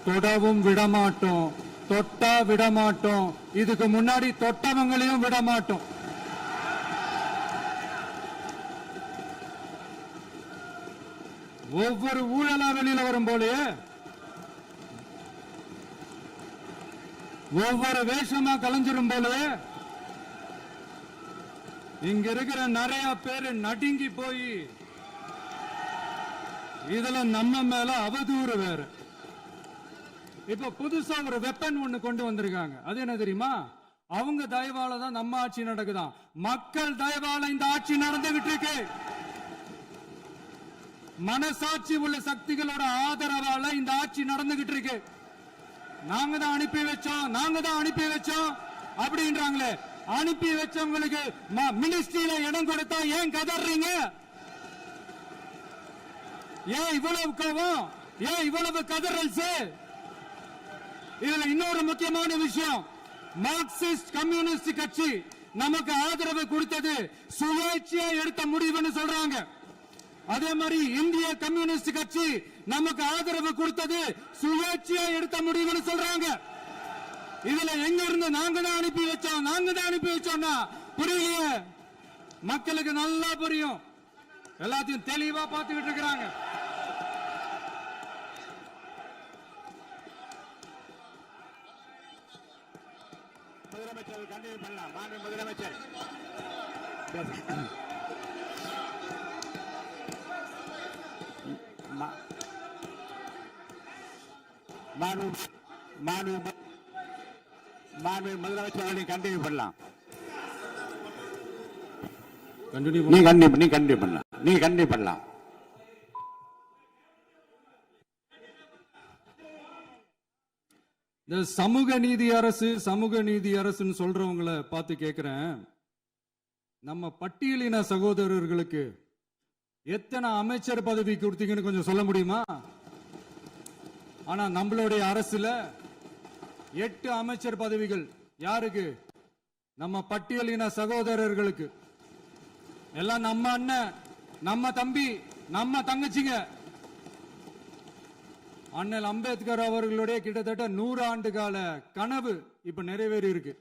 தொடவும் விடமாட்டோம், தொட்டா விடமாட்டோம், இதுக்கு முன்னாடி தொட்டவங்களையும் விடமாட்டோம். ஒவ்வொரு ஊழலா வெளியில வரும் போலயே, ஒவ்வொரு வேஷமா கலைஞ்சிரும் போலயே இங்க இருக்கிற நிறைய பேரு நடுங்கி போய் இதுல நம்ம மேல அவதூறு வேற. இப்ப புதுசா ஒரு வெப்பன் ஒண்ணு கொண்டு வந்திருக்காங்க. அது என்ன தெரியுமா? அவங்க தயவால தான் நம்ம ஆட்சி நடக்குதாம். மக்கள் தயவால இந்த ஆட்சி நடந்துகிட்டு இருக்கு. மனசாட்சி உள்ள சக்திகளோட ஆதரவால இந்த ஆட்சி நடந்துகிட்டு இருக்கு. நாங்க தான் அனுப்பி வச்சோம் அப்படின்றாங்களே. அனுப்பி வச்சவங்களுக்கு மினிஸ்ட்ரியில இடம் கொடுத்தா ஏன் கதறீங்க? ஏன் இவ்வளவு கோவம்? ஏன் இவ்வளவு கதறல்ஸ்? இதுல இன்னொரு முக்கியமான விஷயம், மார்க்சிஸ்ட் கம்யூனிஸ்ட் கட்சி நமக்கு ஆதரவு கொடுத்தது சுயேட்சையா எடுத்த முடிவுன்னு சொல்றாங்க. அதே மாதிரி இந்திய கம்யூனிஸ்ட் கட்சி நமக்கு ஆதரவு கொடுத்தது சுயேட்சையா எடுத்த முடிவுன்னு சொல்றாங்க. இதுல எங்க இருந்து நாங்க தான் அனுப்பி வச்சோம்னா புரியலையே. மக்களுக்கு நல்லா புரியும், எல்லாத்தையும் தெளிவா பார்த்துக்கிட்டு இருக்கிறாங்க. முதலமைச்சர் கண்டினியூ பண்ணலாம். மாண்பு முதலமைச்சர் முதலமைச்சர் கண்டினியூ பண்ணலாம். நீங்க கண்டினியூ பண்ணலாம். இந்த சமூக நீதி அரசுன்னு சொல்றவங்களை பார்த்து கேட்கிறேன், நம்ம பட்டியலின சகோதரர்களுக்கு எத்தனை அமைச்சர் பதவி கொடுத்தீங்கன்னு கொஞ்சம் சொல்ல முடியுமா? ஆனா நம்மளுடைய அரசுல 8 அமைச்சர் பதவிகள் யாருக்கு? நம்ம பட்டியலின சகோதரர்களுக்கு. எல்லாம் நம்ம அண்ணன், நம்ம தம்பி, நம்ம தங்கச்சிங்க. அண்ணல் அம்பேத்கர் அவர்களுடைய கிட்டத்தட்ட 100 ஆண்டு கால கனவு இப்ப நிறைவேறி இருக்கு.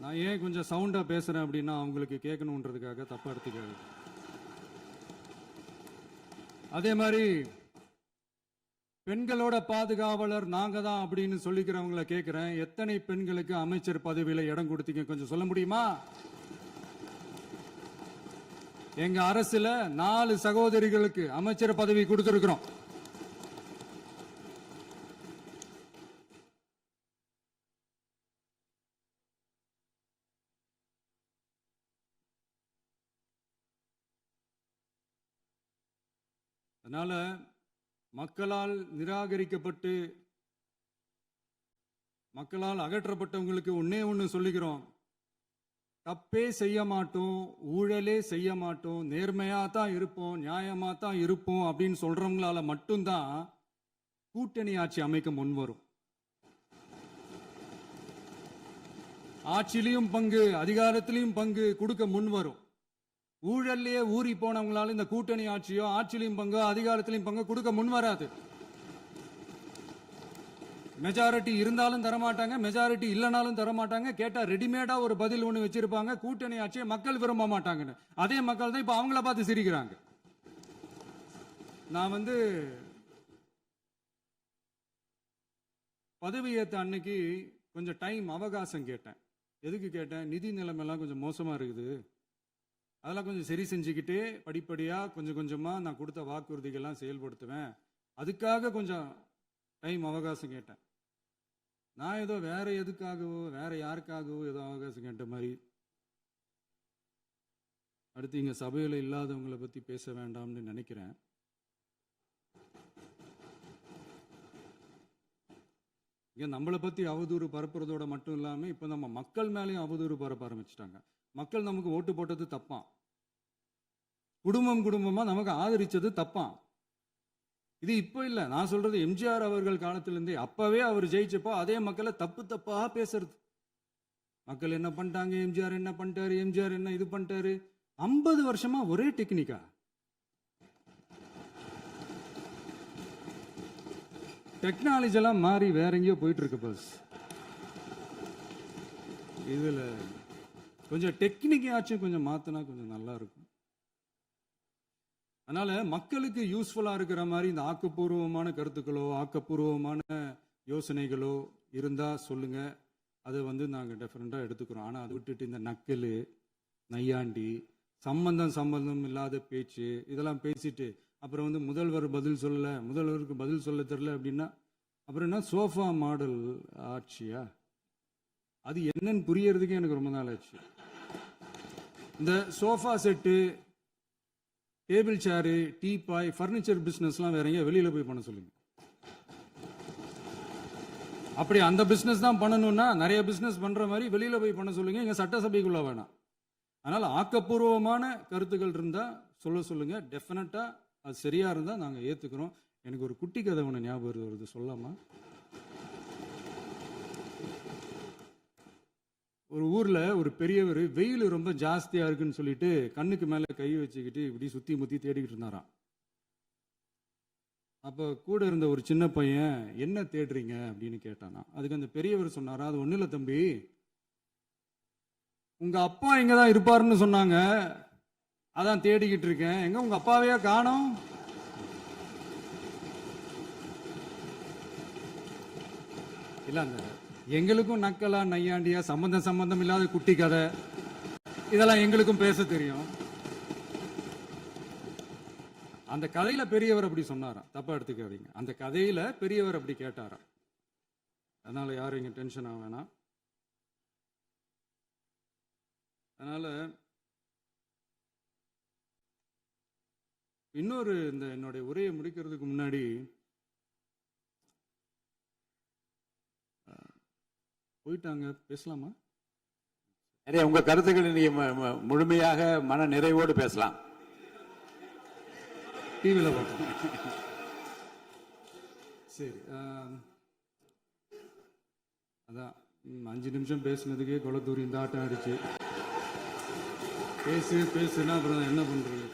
நான் ஏன் கொஞ்சம் சவுண்டா பேசுறேன் அப்படின்னா அவங்களுக்கு கேட்கணுன்றதுக்காக, தப்பா எடுத்துக்காது. அதே மாதிரி பெண்களோட பாதுகாவலர் நாங்க தான் அப்படின்னு சொல்லிக்கிறவங்கள கேட்கிறேன், எத்தனை பெண்களுக்கு அமைச்சர் பதவியில இடம் கொடுத்தீங்க கொஞ்சம் சொல்ல முடியுமா? எங்க அரசுல 4 சகோதரிகளுக்கு அமைச்சர் பதவி கொடுத்திருக்கிறோம். அதனால மக்களால் நிராகரிக்கப்பட்டு மக்களால் அகற்றப்பட்டவங்களுக்கு ஒன்னே ஒன்று சொல்லிக்கிறோம், தப்பே செய்ய மாட்டோம், ஊழலே செய்ய மாட்டோம், நேர்மையா தான் இருப்போம், நியாயமா தான் இருப்போம் அப்படின்னு சொல்றவங்களால மட்டும்தான் கூட்டணி ஆட்சி அமைக்க முன்வரும். ஆட்சியிலையும் பங்கு, அதிகாரத்திலையும் பங்கு கொடுக்க முன்வரும். ஊழல்லையே ஊறி போனவங்களால இந்த கூட்டணி ஆட்சியோ, ஆட்சியிலையும் பங்கோ, அதிகாரத்திலையும் பங்கோ கொடுக்க முன் வராது. மெஜாரிட்டி இருந்தாலும் தரமாட்டாங்க, மெஜாரிட்டி இல்லைனாலும் தரமாட்டாங்க. கேட்டா ரெடிமேடா ஒரு பதில் ஒண்ணு வச்சிருப்பாங்க, கூட்டணி ஆட்சியை மக்கள் விரும்ப மாட்டாங்கன்னு. அதே மக்கள் தான் இப்ப அவங்கள பார்த்து சிரிக்கிறாங்க. நான் பதவி ஏத்த அன்னைக்கு கொஞ்சம் டைம் அவகாசம் கேட்டேன். எதுக்கு கேட்டேன்? நிதி நிலைமைலாம் கொஞ்சம் மோசமா இருக்குது, அதெல்லாம் கொஞ்சம் சரி செஞ்சுக்கிட்டு படிப்படியா கொஞ்சம் கொஞ்சமா நான் கொடுத்த வாக்குறுதிகள்லாம் செயல்படுத்துவேன், அதுக்காக கொஞ்சம் டைம் அவகாசம் கேட்டேன். நான் ஏதோ வேற எதுக்காகவோ வேற யாருக்காகவோ ஏதோ அவகாசம் கேட்ட மாதிரி. அடுத்து இங்க சபையில இல்லாதவங்களை பத்தி பேச வேண்டாம்னு நினைக்கிறேன். இங்க நம்மளை பத்தி அவதூறு பரப்புறதோட மட்டும் இல்லாம இப்ப நம்ம மக்கள் மேலேயும் அவதூறு பரப்ப ஆரம்பிச்சிட்டாங்க. மக்கள் நமக்கு ஓட்டு போட்டது தப்பான், குடும்பம் குடும்பமா நமக்கு ஆதரிச்சது தப்பான். இது இப்ப இல்ல, நான் சொல்றது எம்ஜிஆர் அவர்கள் காலத்திலிருந்தே. அப்பவே அவர் ஜெயிச்சப்போ அதே மக்களை தப்பு தப்பா பேசுறது. மக்கள் என்ன பண்ணிட்டாங்க, எம்ஜிஆர் என்ன பண்ணிட்டாரு, எம்ஜிஆர் என்ன இது பண்ணிட்டாரு. 50 வருஷமா ஒரே டெக்னிக்கா. டெக்னாலஜி எல்லாம் மாறி வேற எங்கேயோ போயிட்டு இருக்கு பஸ். இதுல கொஞ்சம் டெக்னிக்காச்சும் கொஞ்சம் மாத்தினா கொஞ்சம் நல்லா இருக்கும். அதனால மக்களுக்கு யூஸ்ஃபுல்லா இருக்கிற மாதிரி இந்த ஆக்கப்பூர்வமான கருத்துக்களோ ஆக்கப்பூர்வமான யோசனைகளோ இருந்தா சொல்லுங்க, அதை நாங்க டெஃபரெண்டா எடுத்துக்கிறோம். ஆனா அதை விட்டுட்டு இந்த நக்கல், நையாண்டி, சம்பந்தம் இல்லாத பேச்சு இதெல்லாம் பேசிட்டு அப்புறம் முதல்வர் பதில் சொல்லல, முதல்வருக்கு பதில் சொல்ல தெரியல அப்படின்னா அப்புறம் என்ன சோஃபா மாடல் ஆட்சியா? அது என்னன்னு புரியறதுக்கு எனக்கு ரொம்ப நாள் ஆச்சு. இந்த sofa set, table chair, teapoy, furniture பிசினஸ்லாம் வேற எங்கேயா வெளியில போய் பண்ண சொல்லுங்க. அப்படி அந்த பிசினஸ் தான் பண்ணணும்னா நிறைய பிசினஸ் பண்ற மாதிரி வெளியில போய் பண்ண சொல்லுங்க, இங்க சட்டசபைக்குள்ள வேணாம். அதனால ஆக்கப்பூர்வமான கருத்துக்கள் இருந்தா சொல்லுங்க, டெஃபினட்டா அது சரியா இருந்தா நாங்க ஏத்துக்கிறோம். எனக்கு ஒரு குட்டி கதை ஒன்று ஞாபகம் வருது, சொல்லாமா? ஒரு ஊர்ல ஒரு பெரியவர் வெயில் ரொம்ப ஜாஸ்தியா இருக்குன்னு சொல்லிட்டு கண்ணுக்கு மேல கை வச்சுக்கிட்டு இப்படி சுத்தி முத்தி தேடிக்கிட்டு இருந்தாராம். அப்ப கூட இருந்த ஒரு சின்ன பையன் என்ன தேடுறீங்க அப்படின்னு கேட்டானா. அதுக்கு அந்த பெரியவர் சொன்னாரா, அது ஒண்ணு இல்ல தம்பி, உங்க அப்பா இங்கதான் இருப்பாருன்னு சொன்னாங்க, அதான் தேடிக்கிட்டு இருக்கேன். எங்க உங்க அப்பாவையா காணோம்? இல்ல அந்த எங்களுக்கும் நக்கலா நையாண்டியா சம்பந்தம் இல்லாத குட்டி கதை இதெல்லாம் எங்களுக்கும் பேச தெரியும். அந்த கதையில பெரியவர் அப்படி சொன்னாராம், தப்பா எடுத்துக்காதீங்க. அந்த கதையில பெரியவர் அப்படி கேட்டாராம். அதனால யாரும் இங்க டென்ஷன் ஆக வேணாம். அதனால இன்னொரு இந்த என்னுடைய உரையை முடிக்கிறதுக்கு முன்னாடி போயிட்டாங்க, பேசலாமா? நிறைய உங்க கருத்துக்களை நீங்க முழுமையாக மன நிறைவோடு பேசலாம். டிவியில் பார்க்கலாம். சரி, அதான் 5 நிமிஷம் பேசுனதுக்கே கொளத்தூரி இந்த ஆட்டம் ஆயிடுச்சு. பேசுனா அப்புறம் என்ன பண்றது?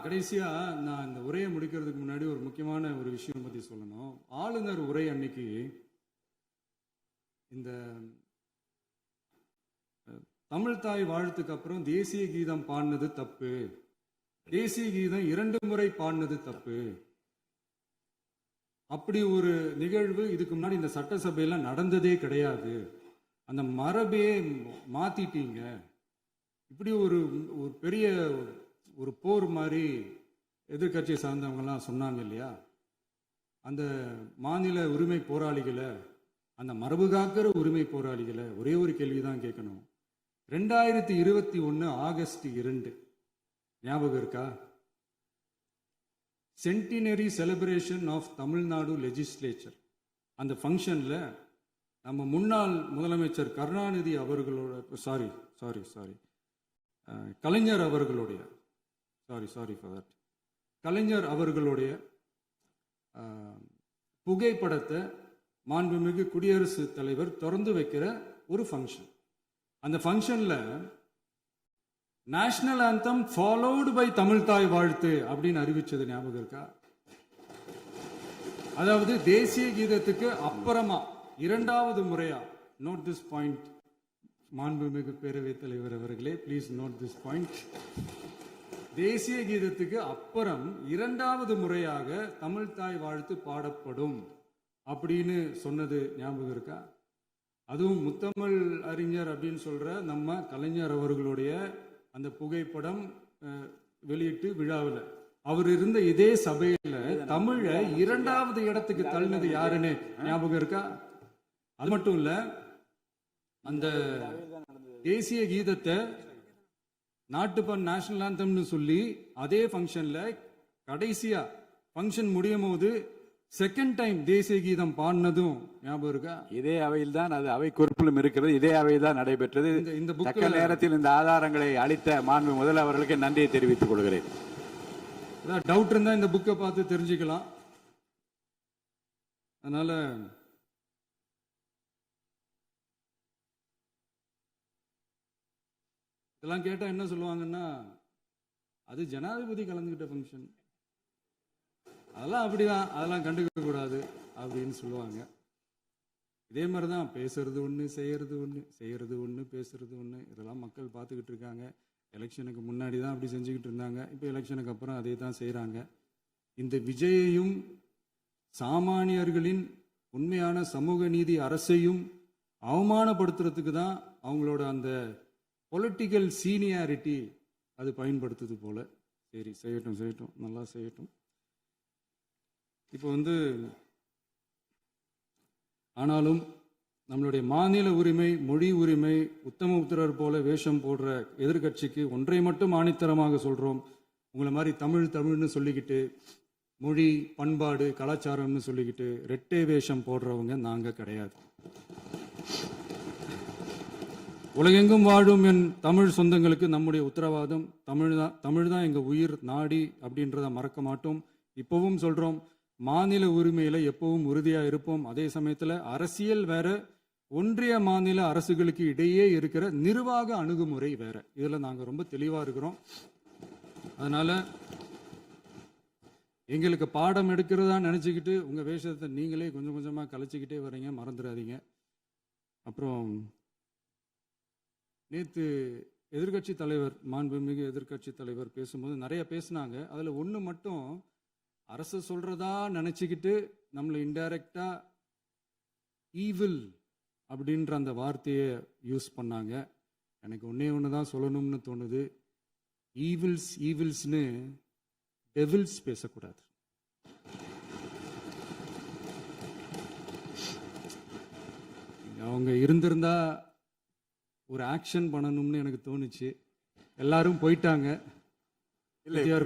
கடைசியா நான் இந்த உரையை முடிக்கிறதுக்கு முன்னாடி ஒரு முக்கியமான ஒரு விஷயம் பத்தி சொல்லணும். ஆளுநர் உரை அன்னைக்கு இந்த தமிழ் தாய் வாழ்த்துக்கு அப்புறம் தேசிய கீதம் பாடினது தப்பு, தேசிய கீதம் 2 முறை பாடினது தப்பு. அப்படி ஒரு நிகழ்வு இதுக்கு முன்னாடி இந்த சட்டசபையில நடந்ததே கிடையாது. அந்த மரபையே மாத்திட்டீங்க. இப்படி ஒரு ஒரு பெரிய ஒரு போர் மாதிரி எதிர்கட்சியை சார்ந்தவங்கலாம் சொன்னாங்க இல்லையா? அந்த மாநில உரிமை போராளிகளை, அந்த மரபு காக்கிற உரிமை போராளிகளை ஒரே ஒரு கேள்விதான் கேட்கணும். 2021 ஆகஸ்ட் 2 ஞாபகம் இருக்கா? Centenary celebration of Tamil Nadu legislature. அந்த ஃபங்க்ஷன்ல நம்ம முன்னாள் முதலமைச்சர் கருணாநிதி அவர்களோட கலைஞர் அவர்களுடைய கலைஞர் அவர்களுடைய புகைப்படத்தை மாண்புமிகு குடியரசுத் தலைவர் திறந்து வைக்கிற ஒரு ஃபங்க்ஷன். அந்த ஃபங்க்ஷன்ல national anthem followed by Tamil Thai Vazhthu அப்படின்னு அறிவிச்சது ஞாபகம் இருக்கா? அதாவது தேசிய கீதத்துக்கு அப்புறமா 2வது முறையா, நோட் திஸ் பாயிண்ட் மாண்புமிகு பேரவைத் தலைவர் அவர்களே, ப்ளீஸ் நோட் திஸ் பாயிண்ட். தேசிய கீதத்துக்கு அப்புறம் 2வது முறையாக தமிழ் தாய் வாழ்த்து பாடப்படும் அப்படின்னு சொன்னது ஞாபகம் இருக்கா? அதுவும் முத்தமிழ் அறிஞர் அப்படின்னு சொல்ற நம்ம கலைஞர் அவர்களுடைய அந்த புகைப்படம் வெளியிட்டு விழாவில் அவர் இருந்த இதே சபையில தமிழை 2வது இடத்துக்கு தள்ளினது யாருன்னு ஞாபகம் இருக்கா? அது மட்டும் இல்ல, அந்த தேசிய கீதத்தை நாட்டுப்பண் நேஷனல் ஆந்தம்னு சொல்லி அதே ஃபங்க்ஷன்ல கடைசியா ஃபங்க்ஷன் முடியும் போது செகண்ட் டைம் தேசிய கீதம் பாடினதும் ஞாபகம் இருக்கா? இதே அவையில் தான் அது அவை குறிப்பிலும் இருக்கிறது. இதே அவையில் தான் நடைபெற்றது. இந்த தக்க நேரத்தில் இந்த ஆதாரங்களை அளித்த மாண்பு முதல்வர்களுக்கு நன்றியை தெரிவித்துக் கொள்கிறேன். டவுட் இருந்தா இந்த புக்கை பார்த்து தெரிஞ்சுக்கலாம். அதனால இதெல்லாம் கேட்டா என்ன சொல்லுவாங்கன்னா, அது ஜனாதிபதி கலந்துகிட்ட ஃபங்க்ஷன், அதெல்லாம் அப்படிதான், அதெல்லாம் கண்டுக்க கூடாது அப்படின்னு சொல்லுவாங்க. இதே மாதிரிதான் பேசுறது ஒண்ணு, செய்யறது ஒண்ணு, பேசுறது ஒண்ணு. இதெல்லாம் மக்கள் பார்த்துக்கிட்டு இருக்காங்க. எலெக்ஷனுக்கு முன்னாடி தான் அப்படி செஞ்சுக்கிட்டு இருந்தாங்க. இப்போ எலெக்ஷனுக்கு அப்புறம் அதே தான் செய்யறாங்க. இந்த விஜயையும் சாமானியர்களின் உண்மையான சமூக நீதி அரசையும் அவமானப்படுத்துறதுக்கு தான் அவங்களோட அந்த பொலிட்டிக்கல் சீனியாரிட்டி அது பயன்படுத்துது போல. சரி, செய்யட்டும், நல்லா செய்யட்டும். இப்போ ஆனாலும் நம்மளுடைய மாநில உரிமை, மொழி உரிமை, உத்தம உத்தரர் போல வேஷம் போடுற எதிர்கட்சிக்கு ஒன்றை மட்டும் ஆணித்தரமாக சொல்றோம். உங்களை மாதிரி தமிழ்னு சொல்லிக்கிட்டு, மொழி, பண்பாடு, கலாச்சாரம்னு சொல்லிக்கிட்டு ரெட்டை வேஷம் போடுறவங்க நாங்க கிடையாது. உலகெங்கும் வாழும் என் தமிழ் சொந்தங்களுக்கு நம்முடைய உத்தரவாதம் தமிழ் தான் எங்க உயிர் நாடி அப்படின்றத மறக்க மாட்டோம். இப்பவும் சொல்றோம், மாநில உரிமையில எப்பவும் உறுதியா இருப்போம். அதே சமயத்துல அரசியல் வேற, ஒன்றிய மாநில அரசுகளுக்கு இடையே இருக்கிற நிர்வாக அணுகுமுறை வேற. இதுல நாங்க ரொம்ப தெளிவா இருக்கிறோம். அதனால எங்களுக்கு பாடம் எடுக்கிறதா நினைச்சுக்கிட்டு உங்க வேஷத்தை நீங்களே கொஞ்சம் கொஞ்சமா கலைச்சிக்கிட்டே வர்றீங்க, மறந்துடாதீங்க. அப்புறம் நேற்று எதிர்கட்சி தலைவர், மாண்புமிகு எதிர்கட்சி தலைவர் பேசும்போது நிறைய பேசினாங்க. அதுல ஒண்ணு மட்டும் அரசு சொல்றதா நினைச்சுக்கிட்டு நம்மளை இன்டைரக்டா ஈவில் அப்படின்ற அந்த வார்த்தையை யூஸ் பண்ணாங்க. எனக்கு ஒண்ணுதான் சொல்லணும்னு தோணுது. ஈவில்ஸ்னு டெவில்ஸ் பேசக்கூடாது. அவங்க இருந்திருந்தா ஒரு ஆக்ஷன் பண்ணணும்னு எனக்கு தோணுச்சு. எல்லாரும் போயிட்டாங்க.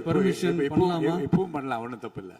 பர்மிஷன் பண்ணலாமா? இப்பவும் பண்ணலாம், ஒன்றும் தப்பு இல்லை.